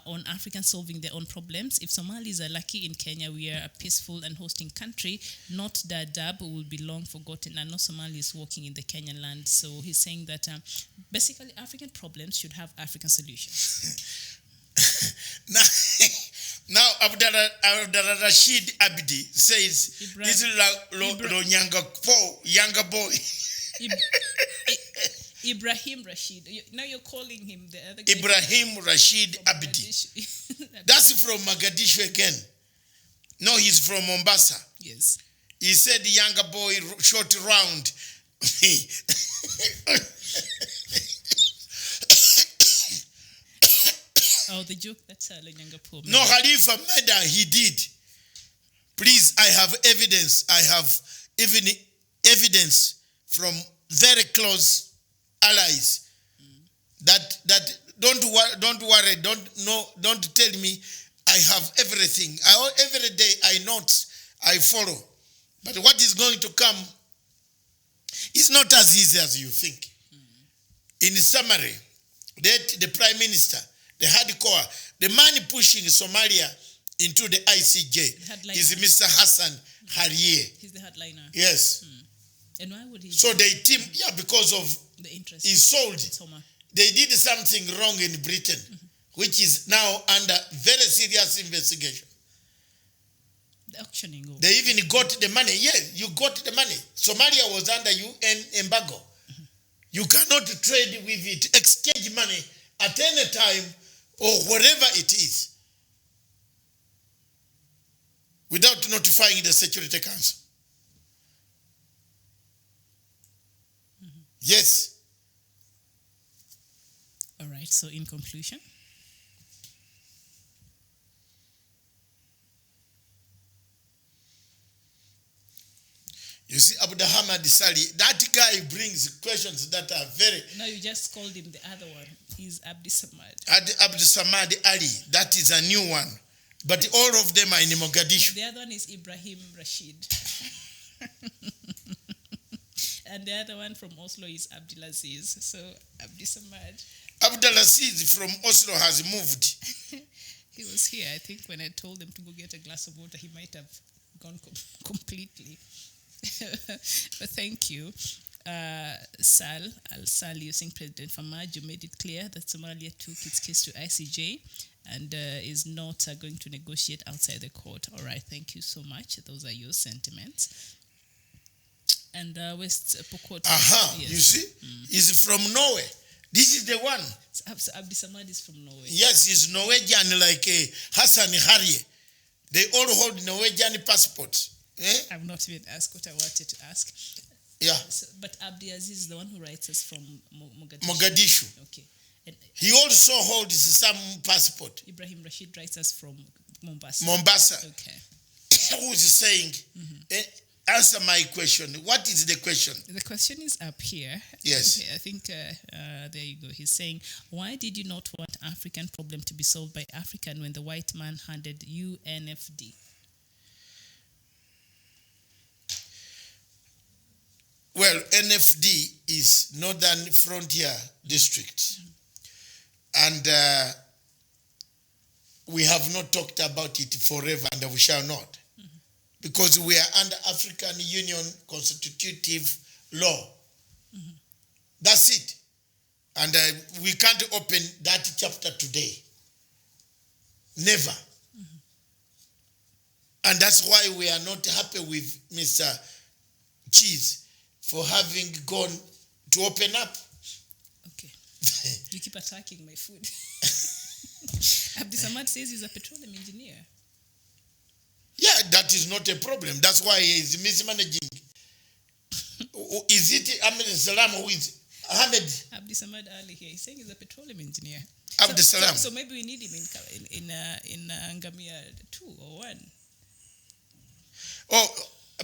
on Africans solving their own problems. If Somalis are lucky in Kenya, we are a peaceful and hosting country. Not Dadaab will be long forgotten, and no Somalis walking in the Kenyan land. So he's saying that basically African problems should have African solutions. Now Abdallah Rashid Abdi says, this is younger boy. Ibrahim Rashid. Now you're calling him the other guy. Ibrahim Rashid From Abdi. Mogadishu. That's from Mogadishu again. No, he's from Mombasa. Yes. He said the younger boy shot round. Oh, the joke that's Lenyanga Poor. No, Khalifa murder, he did. Please, I have evidence. I have even evidence from very close allies that don't worry, don't tell me. I have everything. Every day I note, I follow. But what is going to come is not as easy as you think. In summary, the Prime Minister, the hardcore, the man pushing Somalia into the ICJ is Mr. Hassan Hariye. He's the headliner. Yes. And why would he? So they team, because of the interest. He sold. They did something wrong in Britain, which is now under very serious investigation. The auctioning. They even got the money. Yes, you got the money. Somalia was under UN embargo. You cannot trade with it, exchange money at any time or wherever it is without notifying the Security Council. Yes. All right, so in conclusion? You see, Abdul Hamid Sali, that guy brings questions that are very... No, you just called him the other one. He's Abdi Samad. Abdul Samad Ali, that is a new one. But all of them are in Mogadishu. The other one is Ibrahim Rashid. And the other one from Oslo is Abdulaziz. So, Abdi Samad. Abdulaziz from Oslo has moved. He was here. I think when I told him to go get a glass of water, he might have gone completely. But thank you. Sal Al-Sal, using President Farmaajo, made it clear that Somalia took its case to ICJ and is not going to negotiate outside the court. All right, thank you so much. Those are your sentiments. And West Pokot. Yes. You see? He's from Norway. This is the one. So Abdi Samad is from Norway. Yes, he's Norwegian like Hassan Hariye. They all hold Norwegian passports. I've not even asked what I wanted to ask. Yeah. So, but Abdi Aziz is the one who writes us from Mogadishu. Mogadishu. Okay. And he also holds some passport. Ibrahim Rashid writes us from Mombasa. Mombasa. Okay. Who is saying, answer my question. What is the question? The question is up here. Yes. I think, there you go. He's saying, why did you not want African problem to be solved by African when the white man handed UNFD? Well, NFD is Northern Frontier District. And we have not talked about it forever, and we shall not. Because we are under African Union constitutive law. That's it. And we can't open that chapter today. Never. And that's why we are not happy with Mr. Cheese for having gone to open up. Okay. You keep attacking my food. Abdi Samad says he's a petroleum engineer. Yeah, that is not a problem. That's why he is mismanaging. Is it Ahmed Salam who is Ahmed? Abdi Samad Ali here. He's saying he's a petroleum engineer. Abdi Salam. So maybe we need him in Ngamia 2 or 1. Oh,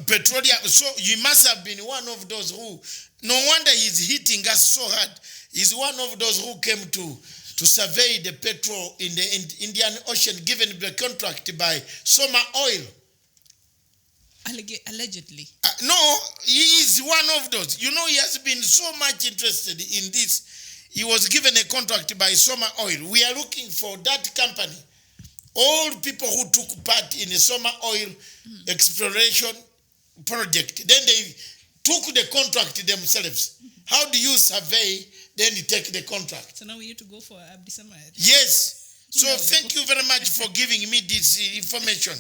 petroleum. So you must have been one of those who, no wonder he's hitting us so hard. He's one of those who came to survey the petrol in the Indian Ocean, given the contract by Soma Oil. Allegedly. No, he is one of those. You know, he has been so much interested in this. He was given a contract by Soma Oil. We are looking for that company. All people who took part in the Soma Oil exploration project, then they took the contract themselves. How do you survey, then you take the contract? So now we need to go for Abdi Samad. Yes. So thank you very much for giving me this information.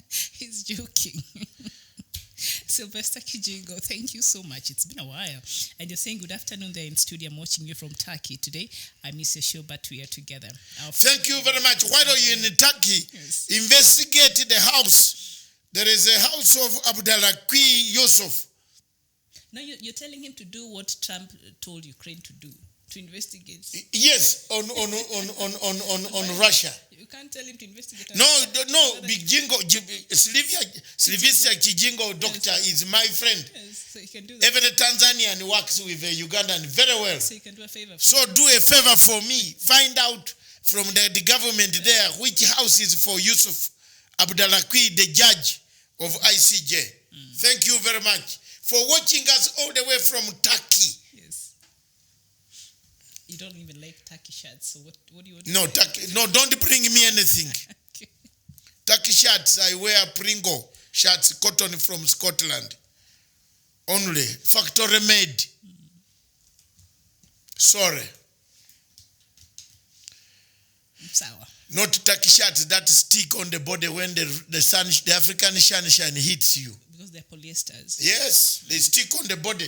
He's joking. Sylvester Kijingo, thank you so much. It's been a while. And you're saying good afternoon there in studio. I'm watching you from Turkey today. I miss your show, but we are together. Thank you very much. While you're in Turkey, Yes. investigate the house. There is a house of Abdullah Yusuf. Now you're telling him to do what Trump told Ukraine to do, to investigate. Yes, on Russia. You can't tell him to investigate. No, Big Jingo, Sylvester Kijingo doctor is my friend. Yes, so you can do that. Every Tanzanian works with a Ugandan very well. So you can do a favor. So do a favor for me. Find out from the government there which house is for Yusuf Abdullah, the judge of ICJ. Thank you very much for watching us all the way from Turkey. Yes. You don't even like Turkey shirts, so what do you want? No, Turkey. No, don't bring me anything. Okay. Turkey shirts, I wear Pringo shirts, cotton from Scotland. Only. Factory made. Sorry. Sour. Not Turkey shirts that stick on the body when the African sunshine hits you. Because they're polyesters. Yes, they stick on the body.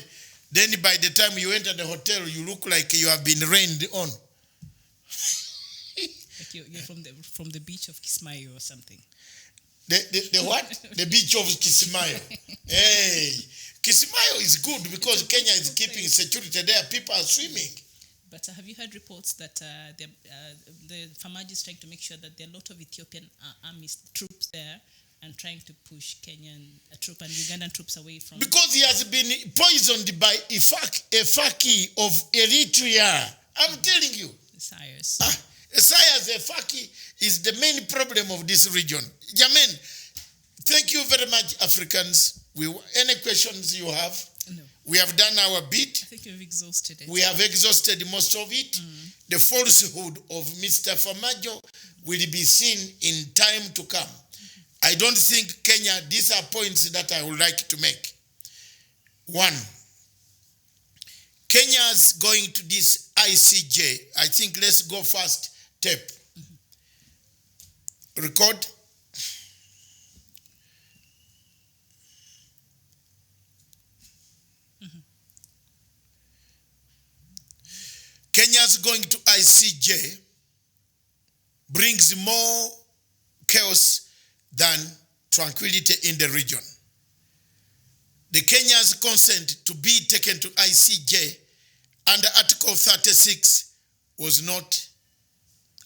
Then by the time you enter the hotel, you look like you have been rained on. Like you're from the beach of Kismayo or something. The what? The beach of Kismayo. Hey, Kismayo is good because Kenya is keeping security there. People are swimming. But have you heard reports that the Famaji is trying to make sure that there are a lot of Ethiopian army troops there and trying to push Kenyan troop and Ugandan troops away from... Because he has been poisoned by a Faki of Eritrea. I'm telling you. Cyrus. Esaias Efaki is the main problem of this region. Jamen, thank you very much, Africans. Any questions you have? No. We have done our bit. I think we've exhausted it. We have exhausted most of it. The falsehood of Mr. Famajo will be seen in time to come. I don't think Kenya, these are points that I would like to make. One, Kenya's going to this ICJ. I think let's go first. Tape. Record. Kenya's going to ICJ brings more chaos than tranquility in the region. The Kenya's consent to be taken to ICJ under Article 36 was not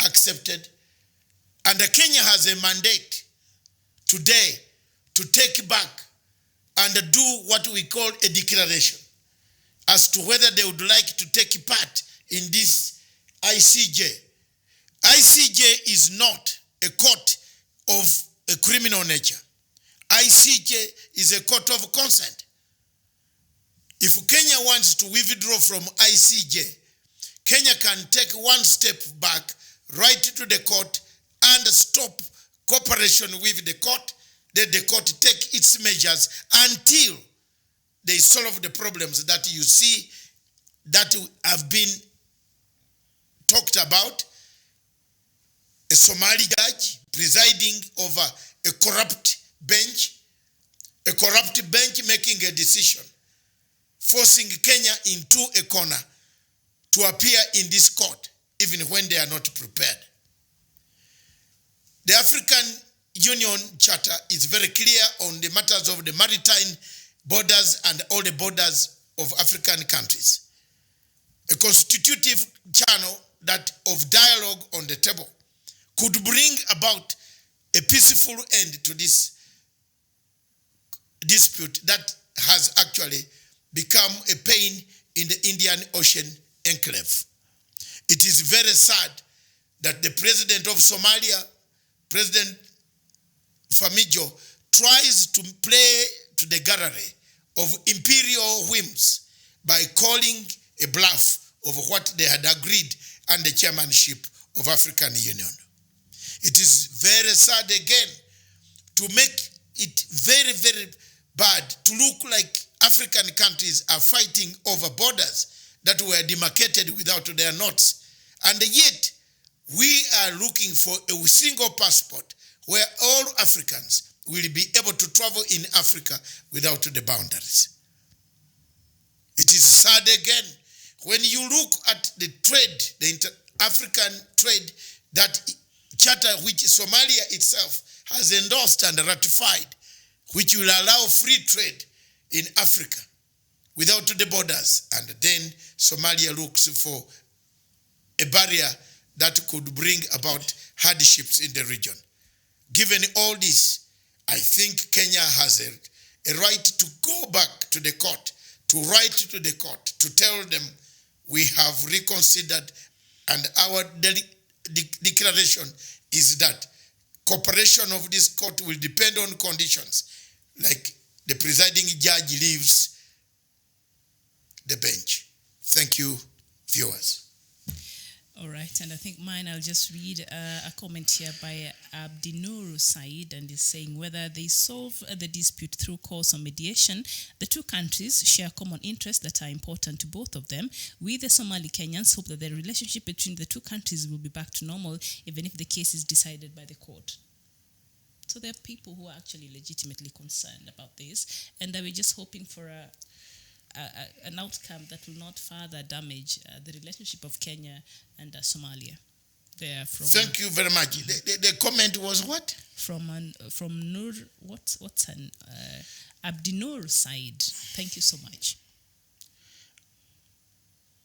accepted. And Kenya has a mandate today to take back and do what we call a declaration as to whether they would like to take part in this ICJ. ICJ is not a court of a criminal nature. ICJ is a court of consent. If Kenya wants to withdraw from ICJ, Kenya can take one step back, right to the court, and stop cooperation with the court. Then the court take its measures until they solve the problems that you see that have been talked about. A Somali judge presiding over a corrupt bench making a decision, forcing Kenya into a corner to appear in this court, even when they are not prepared. The African Union Charter is very clear on the matters of the maritime borders and all the borders of African countries. A constitutive channel of dialogue on the table could bring about a peaceful end to this dispute that has actually become a pain in the Indian Ocean enclave. It is very sad that the President of Somalia, President Famajo, tries to play to the gallery of imperial whims by calling a bluff of what they had agreed under the chairmanship of African Union. It is very sad again to make it very, very bad to look like African countries are fighting over borders that were demarcated without their knots. And yet, we are looking for a single passport where all Africans, will be able to travel in Africa without the boundaries. It is sad again when you look at the trade, the African trade, that charter which Somalia itself has endorsed and ratified, which will allow free trade in Africa without the borders. And then Somalia looks for a barrier that could bring about hardships in the region. Given all this, I think Kenya has a right to go back to the court, to write to the court, to tell them we have reconsidered, and our declaration is that cooperation of this court will depend on conditions, like the presiding judge leaves the bench. Thank you, viewers. All right, and I think mine, I'll just read a comment here by Abdinur Said, and is saying whether they solve the dispute through course or mediation, the two countries share common interests that are important to both of them. We, the Somali Kenyans, hope that the relationship between the two countries will be back to normal, even if the case is decided by the court. So there are people who are actually legitimately concerned about this, and we're just hoping for an outcome that will not further damage the relationship of Kenya and Somalia. Thank you very much. The comment was what? From Nur, what's an Abdinur Said. Thank you so much.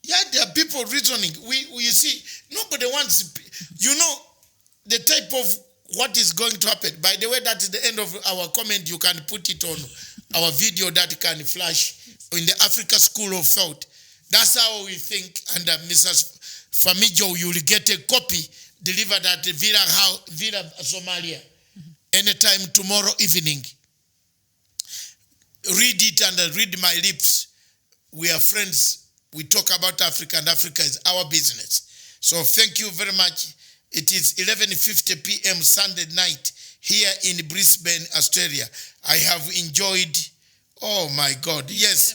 Yeah, there are people reasoning. We see, nobody wants, the type of what is going to happen. By the way, that is the end of our comment. You can put it on our video that can flash in the Africa School of Thought. That's how we think. And Mrs. Famijo, you will get a copy delivered at Villa Somalia anytime tomorrow evening. Read it and read my lips. We are friends. We talk about Africa, and Africa is our business. So thank you very much. It is 11:50 p.m. Sunday night here in Brisbane, Australia. I have enjoyed. Oh my God, yes.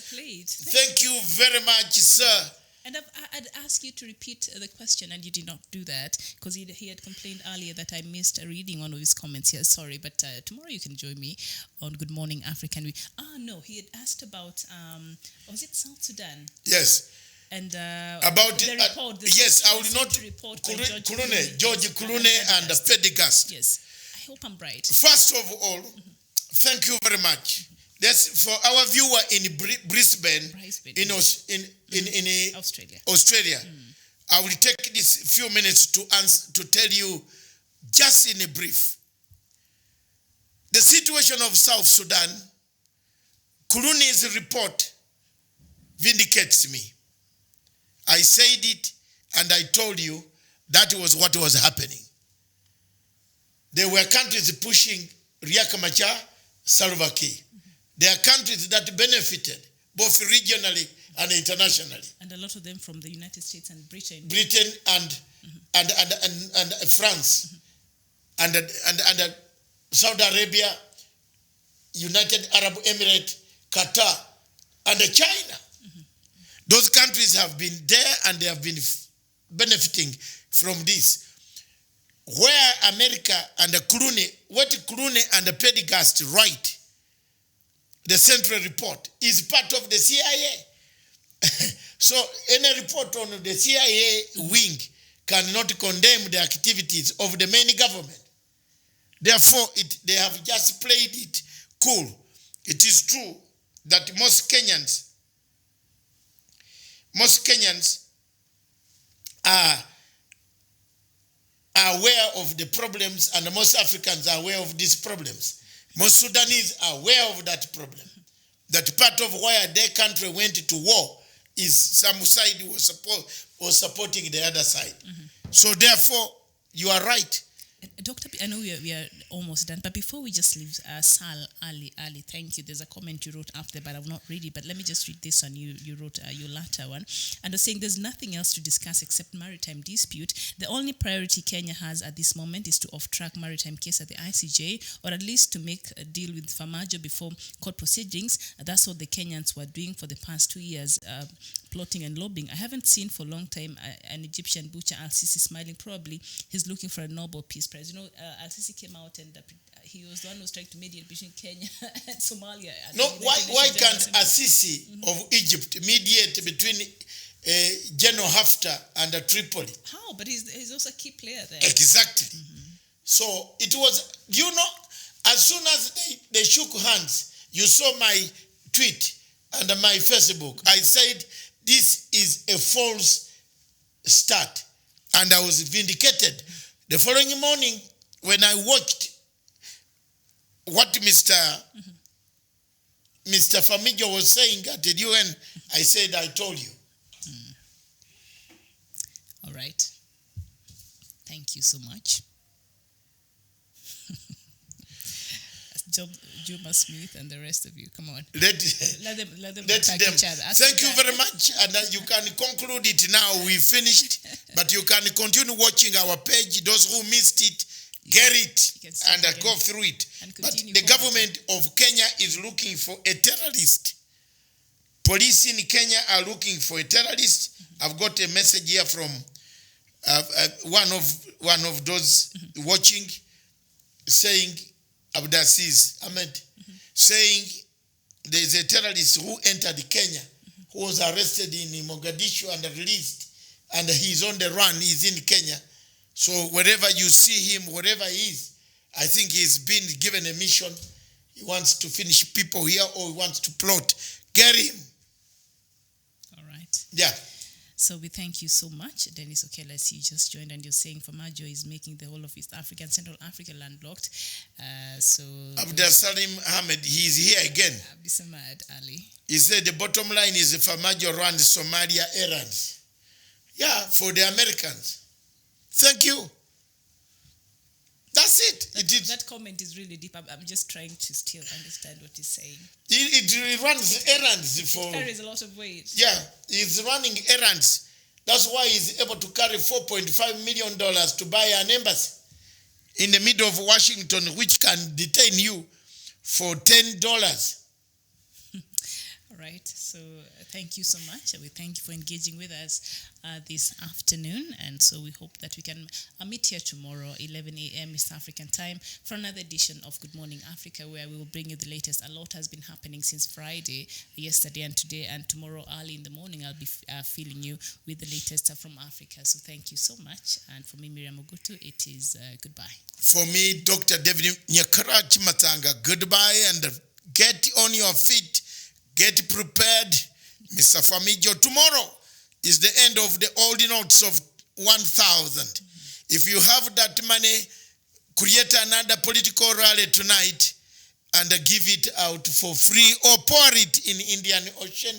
Thank you very much, sir. And I'd ask you to repeat the question, and you did not do that, because he had complained earlier that I missed reading one of his comments here. Sorry, but tomorrow you can join me on Good Morning African. No, he had asked about, was it South Sudan? Yes. And about the report. Yes, I will not. Report George Kulune and Pendergast. Yes, I hope I'm right. First of all, thank you very much. That's for our viewer in Brisbane, in Australia. I will take this few minutes to tell you, just in a brief, the situation of South Sudan. Kulune's report vindicates me. I said it, and I told you that was what was happening. There were countries pushing Riek Machar, Salva Kiir. There are countries that benefited, both regionally and internationally. And a lot of them from the United States and Britain. And France. And Saudi Arabia, United Arab Emirates, Qatar, and China. Those countries have been there, and they have been benefiting from this. Where America and what Kulune and Pendergast write, the Central Report, is part of the CIA. So any report on the CIA wing cannot condemn the activities of the main government. Therefore, they have just played it cool. It is true that most Kenyans are aware of the problems, and most Africans are aware of these problems. Most Sudanese are aware of that problem. That part of where their country went to war is some side was supporting the other side. So therefore, you are right. Doctor, I know we are almost done, but before we just leave, Sal Ali, thank you. There's a comment you wrote after, but I will not read it. But let me just read this one. You wrote your latter one, and you're saying there's nothing else to discuss except maritime dispute. The only priority Kenya has at this moment is to off-track maritime case at the ICJ, or at least to make a deal with Famajo before court proceedings. That's what the Kenyans were doing for the past 2 years. plotting and lobbying. I haven't seen for a long time an Egyptian butcher, Al-Sisi, smiling. Probably he's looking for a Nobel Peace Prize. You know, Al-Sisi came out and he was the one who was trying to mediate between Kenya and Somalia. No, why can't Al-Sisi of Egypt mediate between General Haftar and Tripoli? How? But he's also a key player there. Exactly. So it was, you know, as soon as they shook hands, you saw my tweet and my Facebook. I said, this is a false start. And I was vindicated. The following morning, when I watched what Mr. Famijo was saying at the UN, I said, I told you. All right. Thank you so much. Juma Smith and the rest of you, come on. Let them attack each other. Thank you very much. And you can conclude it now. We finished. But you can continue watching our page. Those who missed it, get it and go through it. But the government of Kenya is looking for a terrorist. Police in Kenya are looking for a terrorist. I've got a message here from one of those watching, saying, Abdulaziz Ahmed, saying there's a terrorist who entered Kenya, who was arrested in Mogadishu and released, and he's on the run, he's in Kenya. So wherever you see him, wherever he is, I think he's been given a mission. He wants to finish people here, or he wants to plot. Get him. All right. Yeah. So we thank you so much. Dennis Okela, I see you just joined, and you're saying Famajo is making the whole of East Africa and Central Africa landlocked. Abdul Salim Ahmed, he's here again. Abdisamad Ali. He said the bottom line is Famajo runs Somalia errands. Yeah, for the Americans. Thank you. That's it. That comment is really deep. I'm just trying to still understand what he's saying. It runs errands for... It carries a lot of weight. Yeah, he's running errands. That's why he's able to carry $4.5 million to buy an embassy in the middle of Washington, which can detain you for $10. All right. So thank you so much. We thank you for engaging with us this afternoon. And so we hope that we can meet here tomorrow, 11 a.m. East African time, for another edition of Good Morning Africa, where we will bring you the latest. A lot has been happening since Friday, yesterday and today, and tomorrow early in the morning I'll be filling you with the latest from Africa. So thank you so much. And for me, Miriam Ogutu, it is goodbye. For me, Dr. David Nyakarachi Matanga, goodbye, and get on your feet. Get prepared, Mr. Famijo. Tomorrow is the end of the old notes of 1,000. If you have that money, create another political rally tonight and give it out for free, or pour it in Indian Ocean.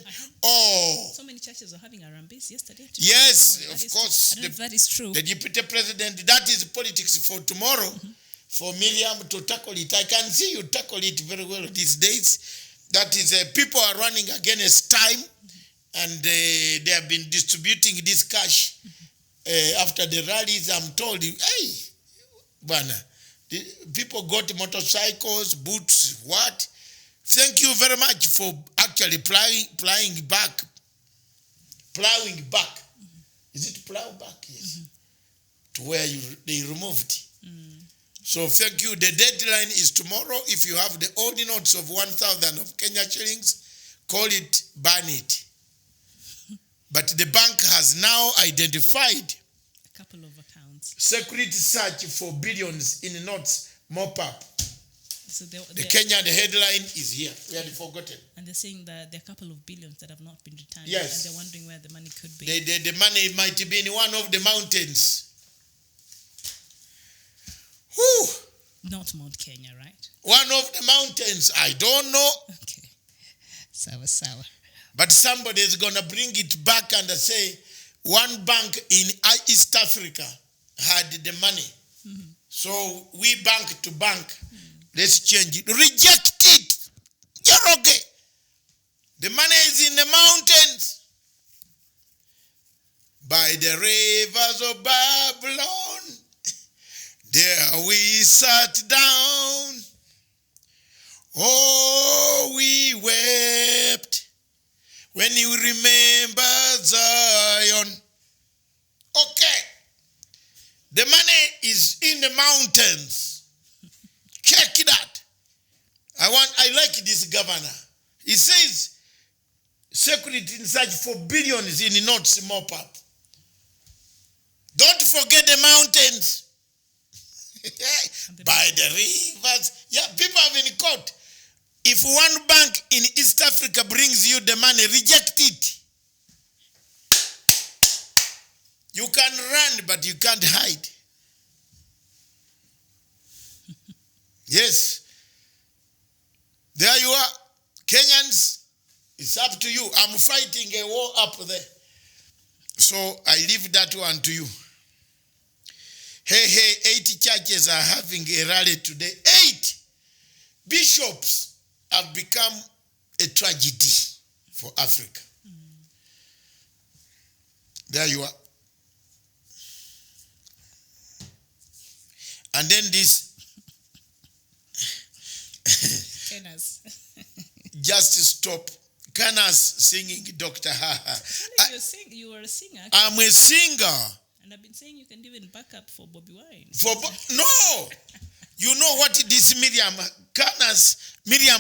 So many churches are having Arambis yesterday. Yes, of course. I don't know if that is true. The deputy president, that is politics for tomorrow. For Miriam to tackle it. I can see you tackle it very well these days. That is, people are running against time, and they have been distributing this cash after the rallies. I'm told, hey, Bana, people got motorcycles, boots, what? Thank you very much for actually plowing back. Is it plow back? Yes. To where they removed. So thank you. The deadline is tomorrow. If you have the old notes of 1,000 of Kenya shillings, call it, burn it. But the bank has now identified a couple of accounts. Security search for billions in notes, mop up. So the headline is here. We had forgotten. And they're saying that there are a couple of billions that have not been returned. Yes. And they're wondering where the money could be. The money might be in one of the mountains. Whew. Not Mount Kenya, right? One of the mountains. I don't know. Okay. Sawa. But somebody is going to bring it back and say, one bank in East Africa had the money. So we bank to bank. Let's change it. Reject it. You're okay. The money is in the mountains. By the rivers of Babylon, there we sat down. Oh, we wept when you remember mountains. Check that. I like this governor. He says security in search for billions in not small part. Don't forget the mountains. By the rivers. Yeah, people have been caught. If one bank in East Africa brings you the money, reject it. You can run, but you can't hide. Yes. There you are. Kenyans, it's up to you. I'm fighting a war up there. So I leave that one to you. Hey, 80 churches are having a rally today. 8 bishops have become a tragedy for Africa. There you are. And then this Kenas. just stop. Kenas singing Dr. Haha. You were a singer. I'm a singer. And I've been saying you can even back up for Bobby Wine. No! You know what this Miriam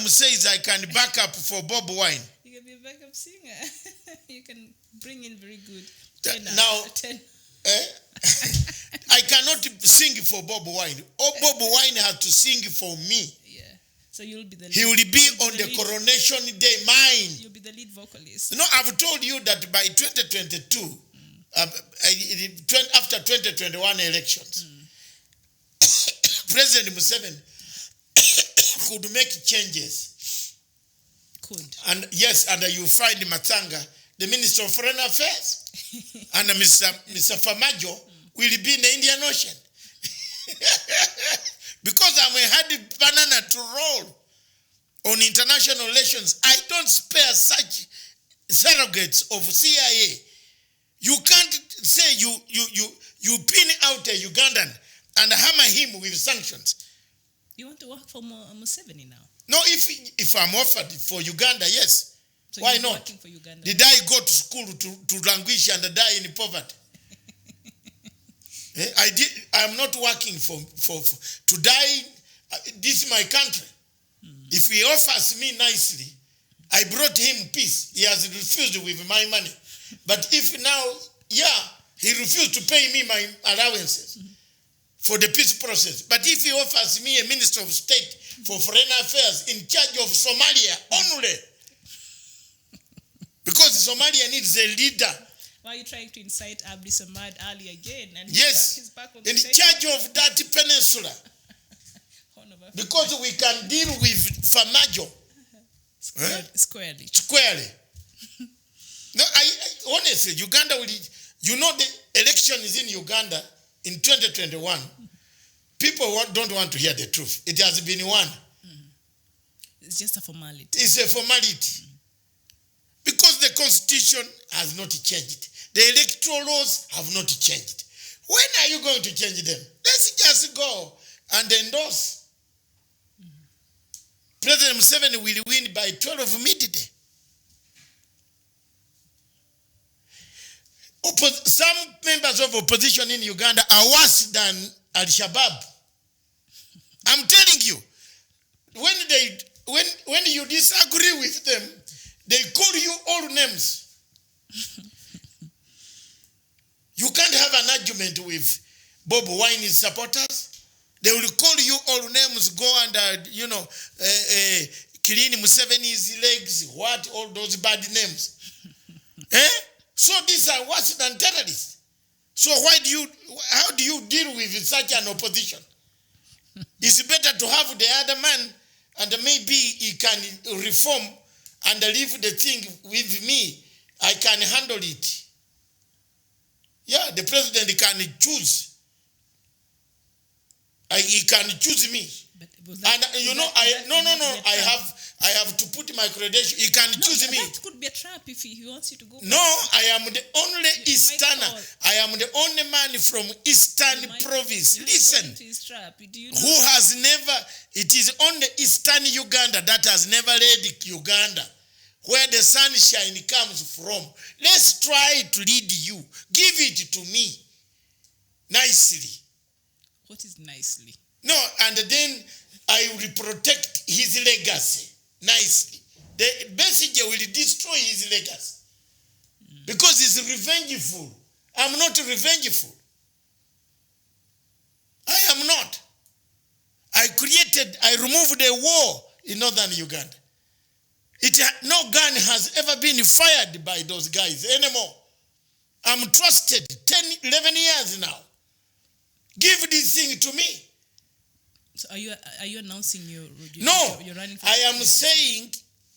says I can back up for Bob Wine. You can be a backup singer. You can bring in very good I cannot sing for Bob Wine. Bob Wine has to sing for me. Yeah. So you'll be the lead. He will be on the coronation day, mine. You'll be the lead vocalist. No, I've told you that by 2022, after 2021 elections, President Museveni could make changes. Could. And yes, and you find Matanga, the Minister of Foreign Affairs, and Mr. Famajo will be in the Indian Ocean. Because I'm a hard banana to roll on international relations. I don't spare such surrogates of CIA. You can't say you pin out a Ugandan and hammer him with sanctions. You want to work for Museveni now? No, if I'm offered for Uganda, yes. So why you're not? working for Uganda. Did I go to school to languish and die in poverty? I'm not working for to die. This is my country. If he offers me nicely, I brought him peace. He has refused with my money. But if now, he refused to pay me my allowances for the peace process. But if he offers me a Minister of State for Foreign Affairs in charge of Somalia only, because Somalia needs a leader. Why are you trying to incite Abdi Samad Ali again? And yes, he's back on the in charge of that peninsula. Because we can deal with Famajo. Squarely. No, honestly, Uganda will. You know the election is in Uganda in 2021. People don't want to hear the truth. It has been won. It's just a formality. It's a formality. Because the constitution has not changed. The electoral laws have not changed. When are you going to change them? Let's just go and endorse. President Museveni will win by 12 midday. Some members of opposition in Uganda are worse than Al-Shabaab. I'm telling you, when you disagree with them, they call you all names. You can't have an argument with Bob Wine's supporters. They will call you all names, go and, clean Museveni's legs, all those bad names. So these are worse than terrorists. So how do you deal with such an opposition? It's better to have the other man and maybe he can reform and leave the thing with me. I can handle it. Yeah, the president can choose. He can choose me. I have to put my credentials. He can choose me. That could be a trap if he wants you to go. No, I am the only Easterner. I am the only man from Eastern Province. Listen, who has never, it is only Eastern Uganda that has never led Uganda, where the sunshine comes from. Let's try to lead you. Give it to me nicely. What is nicely? No, and then I will protect his legacy nicely. The message will destroy his legacy. Because he's revengeful. I'm not revengeful. I am not. I removed a war in northern Uganda. No gun has ever been fired by those guys anymore. I'm trusted 10, 11 years now. Give this thing to me. So are you announcing you're running for I am saying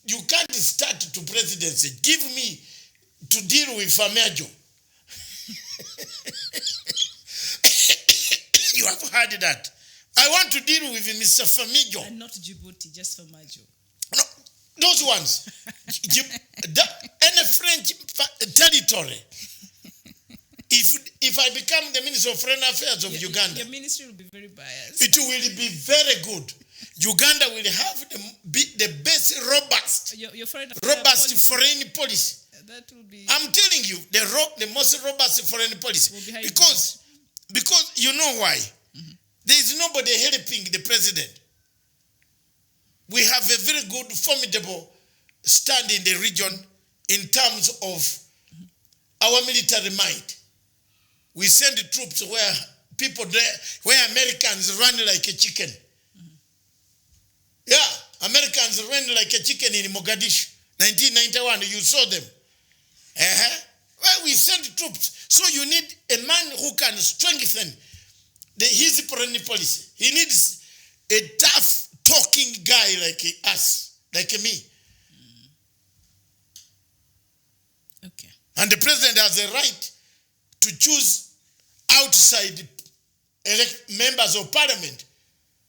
you can't start to presidency. Give me to deal with Famajo. You have heard that. I want to deal with Mr. Famajo. And not Djibouti, just Famajo. No, those ones. Any French territory. If I become the Minister of Foreign Affairs of Uganda, your ministry will be very biased. it will be very good. Uganda will have the best Your foreign robust policy, foreign policy. that will be. I'm telling you, the most robust foreign policy. Will be high Because you know why? There is nobody helping the president. We have a very good, formidable stand in the region in terms of our military might. We send troops where Americans run like a chicken. Yeah, Americans ran like a chicken in Mogadishu, 1991. You saw them. Well, we send troops. So you need a man who can strengthen his foreign policy. He needs a tough talking guy like us, like me. Okay. And the president has a right to choose outside members of parliament.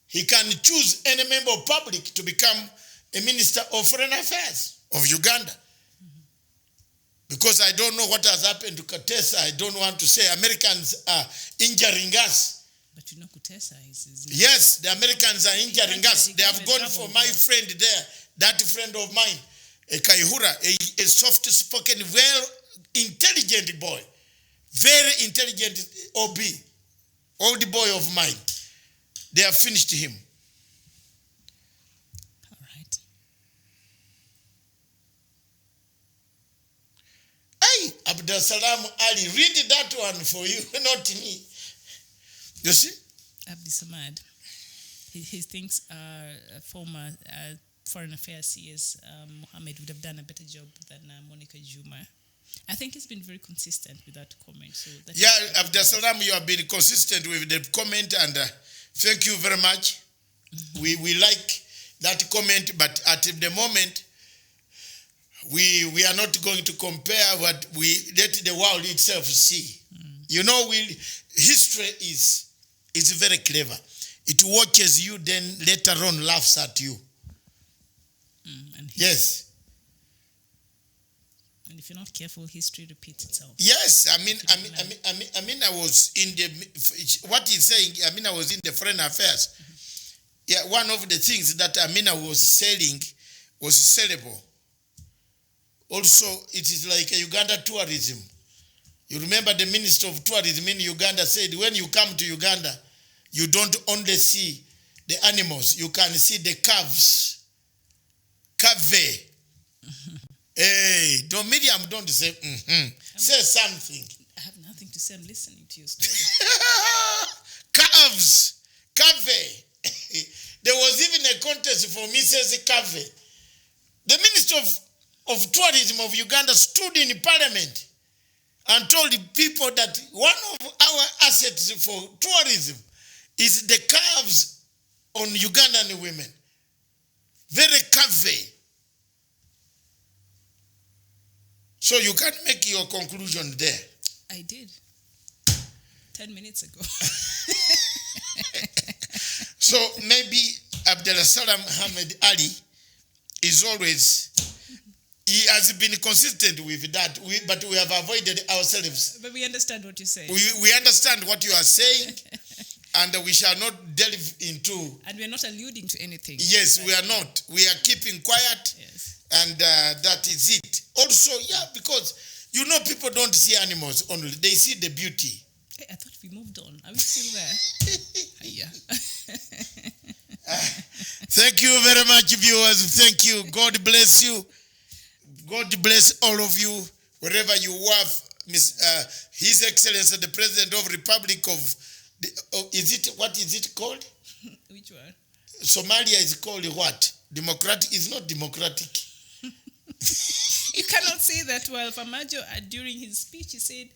He can choose any member of public to become a minister of foreign affairs of Uganda. Because I don't know what has happened to Kutesa. I don't want to say Americans are injuring us. But you know Kutesa is Yes, the Americans are injuring us. They have gone for my friend there, that friend of mine, a Kaihura, a soft-spoken, intelligent boy. Very intelligent OB, old boy of mine. They have finished him. all right. Hey, Abdul Salam Ali, read that one for you, not me. You see? Abdi Samad. He thinks former Foreign Affairs CS Mohammed would have done a better job than Monica Juma. I think he's been very consistent with that comment. So that Abdul Salam, you have been consistent with the comment, and thank you very much. We like that comment, but at the moment, we are not going to compare what we let the world itself see. You know, history is very clever. It watches you, then later on laughs at you. Yes. And if you're not careful, history repeats itself. Yes, I mean, I was in what he's saying. I mean, I was in the foreign affairs. Yeah, one of the things that Amina was selling was sellable. Also, it is like a Uganda tourism. You remember the Minister of Tourism in Uganda said, when you come to Uganda, you don't only see the animals, you can see the calves. Cave. Hey, Miriam, don't say, say something. I have nothing to say. I'm listening to you. Calves. Cave. There was even a contest for Mrs. Cave. The Minister of Tourism of Uganda stood in Parliament and told the people that one of our assets for tourism is the calves on Ugandan women. Very cave. So you can make your conclusion there. I did. 10 minutes ago. So maybe Abdul Salam Ahmed Ali is always, he has been consistent with that, but we have avoided ourselves. But we understand what you're saying. We understand what you are saying, and we shall not delve into. And we are not alluding to anything. Yes, we are not. We are keeping quiet, Yes. and that is it. Also, yeah, because you know people don't see animals only; they see the beauty. Hey, I thought we moved on. Are we still there? Yeah. Thank you very much, viewers. Thank you. God bless you. God bless all of you, wherever you are. His Excellency, the President of Republic of, what is it called? Which one? Somalia is called what? Democratic? It's not democratic. You cannot say that. Well, Famajo, during his speech, he said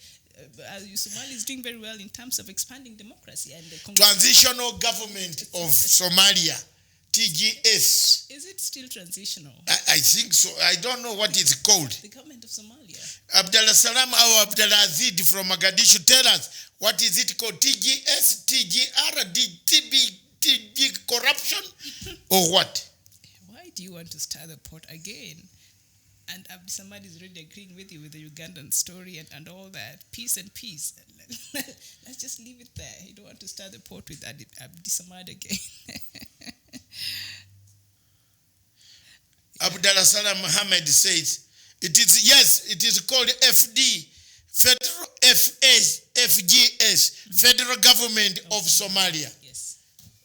Somalia is doing very well in terms of expanding democracy. And the Transitional Government of Somalia, TGS. Is it still transitional? I think so. I don't know what it's called. The government of Somalia. Abdullah Salam or Abdullah Azid from Mogadishu, tell us, what is it called? TGS, TGR, TB corruption, or what? Why do you want to stir the pot again? And somebody is already agreeing with you with the Ugandan story and all that. Peace and peace. Let's just leave it there. You don't want to stir the pot with Abdi Samad again. Abdullah Salam Muhammad says, it is called FD, Federal FGS, Federal Government of Somalia. Yes.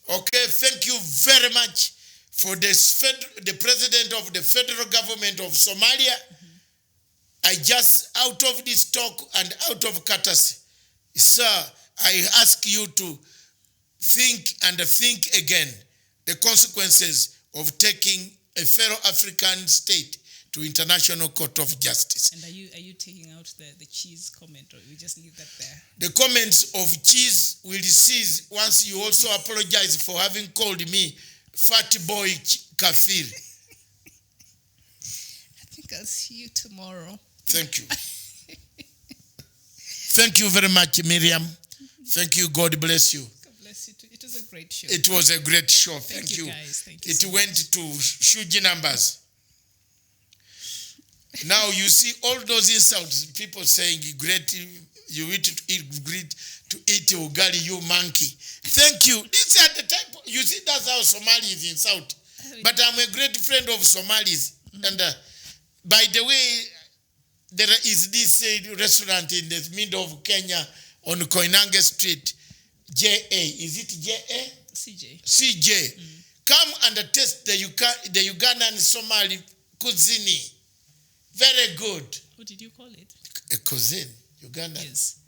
Okay, thank you very much for the President of the Federal Government of Somalia. I just, out of this talk and out of courtesy, sir, I ask you to think again the consequences of taking a fellow African state to International Court of Justice. And are you taking out the cheese comment, or we just leave that there? The comments of cheese will cease once you also apologize for having called me Fat Boy Kafir. I think I'll see you tomorrow. Thank you. Thank you very much, Miriam. Thank you. God bless you. God bless you too. It was a great show. It was a great show. Thank you. Guys. Thank you. It so went much. To huge numbers. Now you see all those insults, people saying, great, you eat to eat ugali, you monkey. Thank you. These are the type, you see, that's how Somalis insult. But I'm a great friend of Somalis. And by the way, there is this restaurant in the middle of Kenya on Koinange Street, JA. Is it JA? CJ. CJ. Come and taste the Ugandan Somali cuisine. Very good. What did you call it? A cuisine, Ugandan. Yes.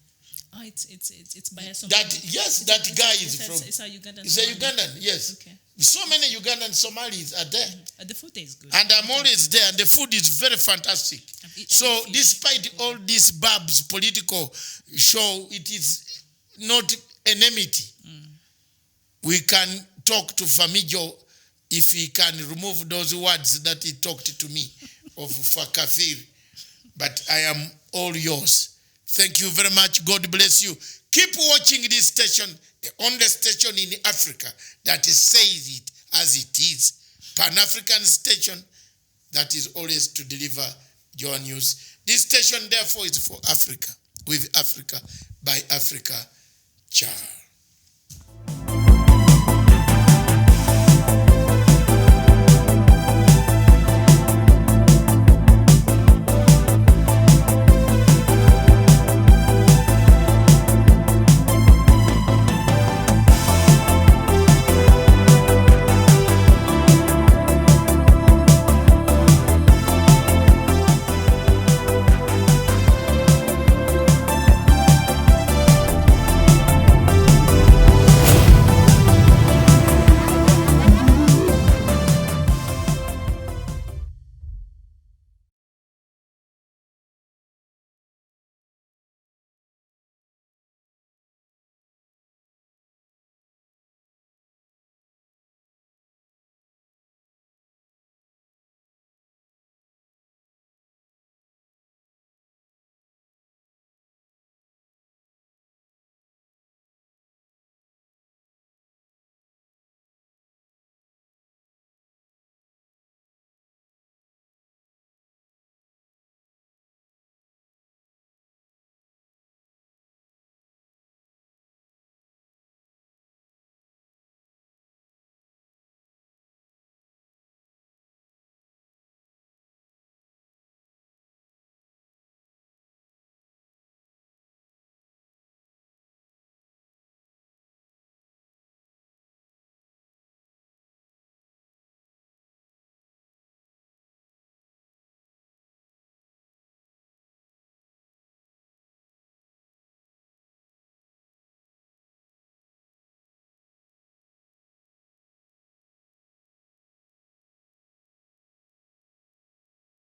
Oh, it's by a Somali. That guy is from. It's a Ugandan. It's a Ugandan, yes. Okay. So many Ugandan Somalis are there. The food is good. And I'm always there, and the food is very fantastic. So despite all these Bab's political show, it is not enmity. We can talk to Famijo if he can remove those words that he talked to me of Fakafir. But I am all yours. Thank you very much. God bless you. Keep watching this station, the only station in Africa that says it as it is. Pan-African station that is always to deliver your news. This station, therefore, is for Africa, with Africa, by Africa. Ciao.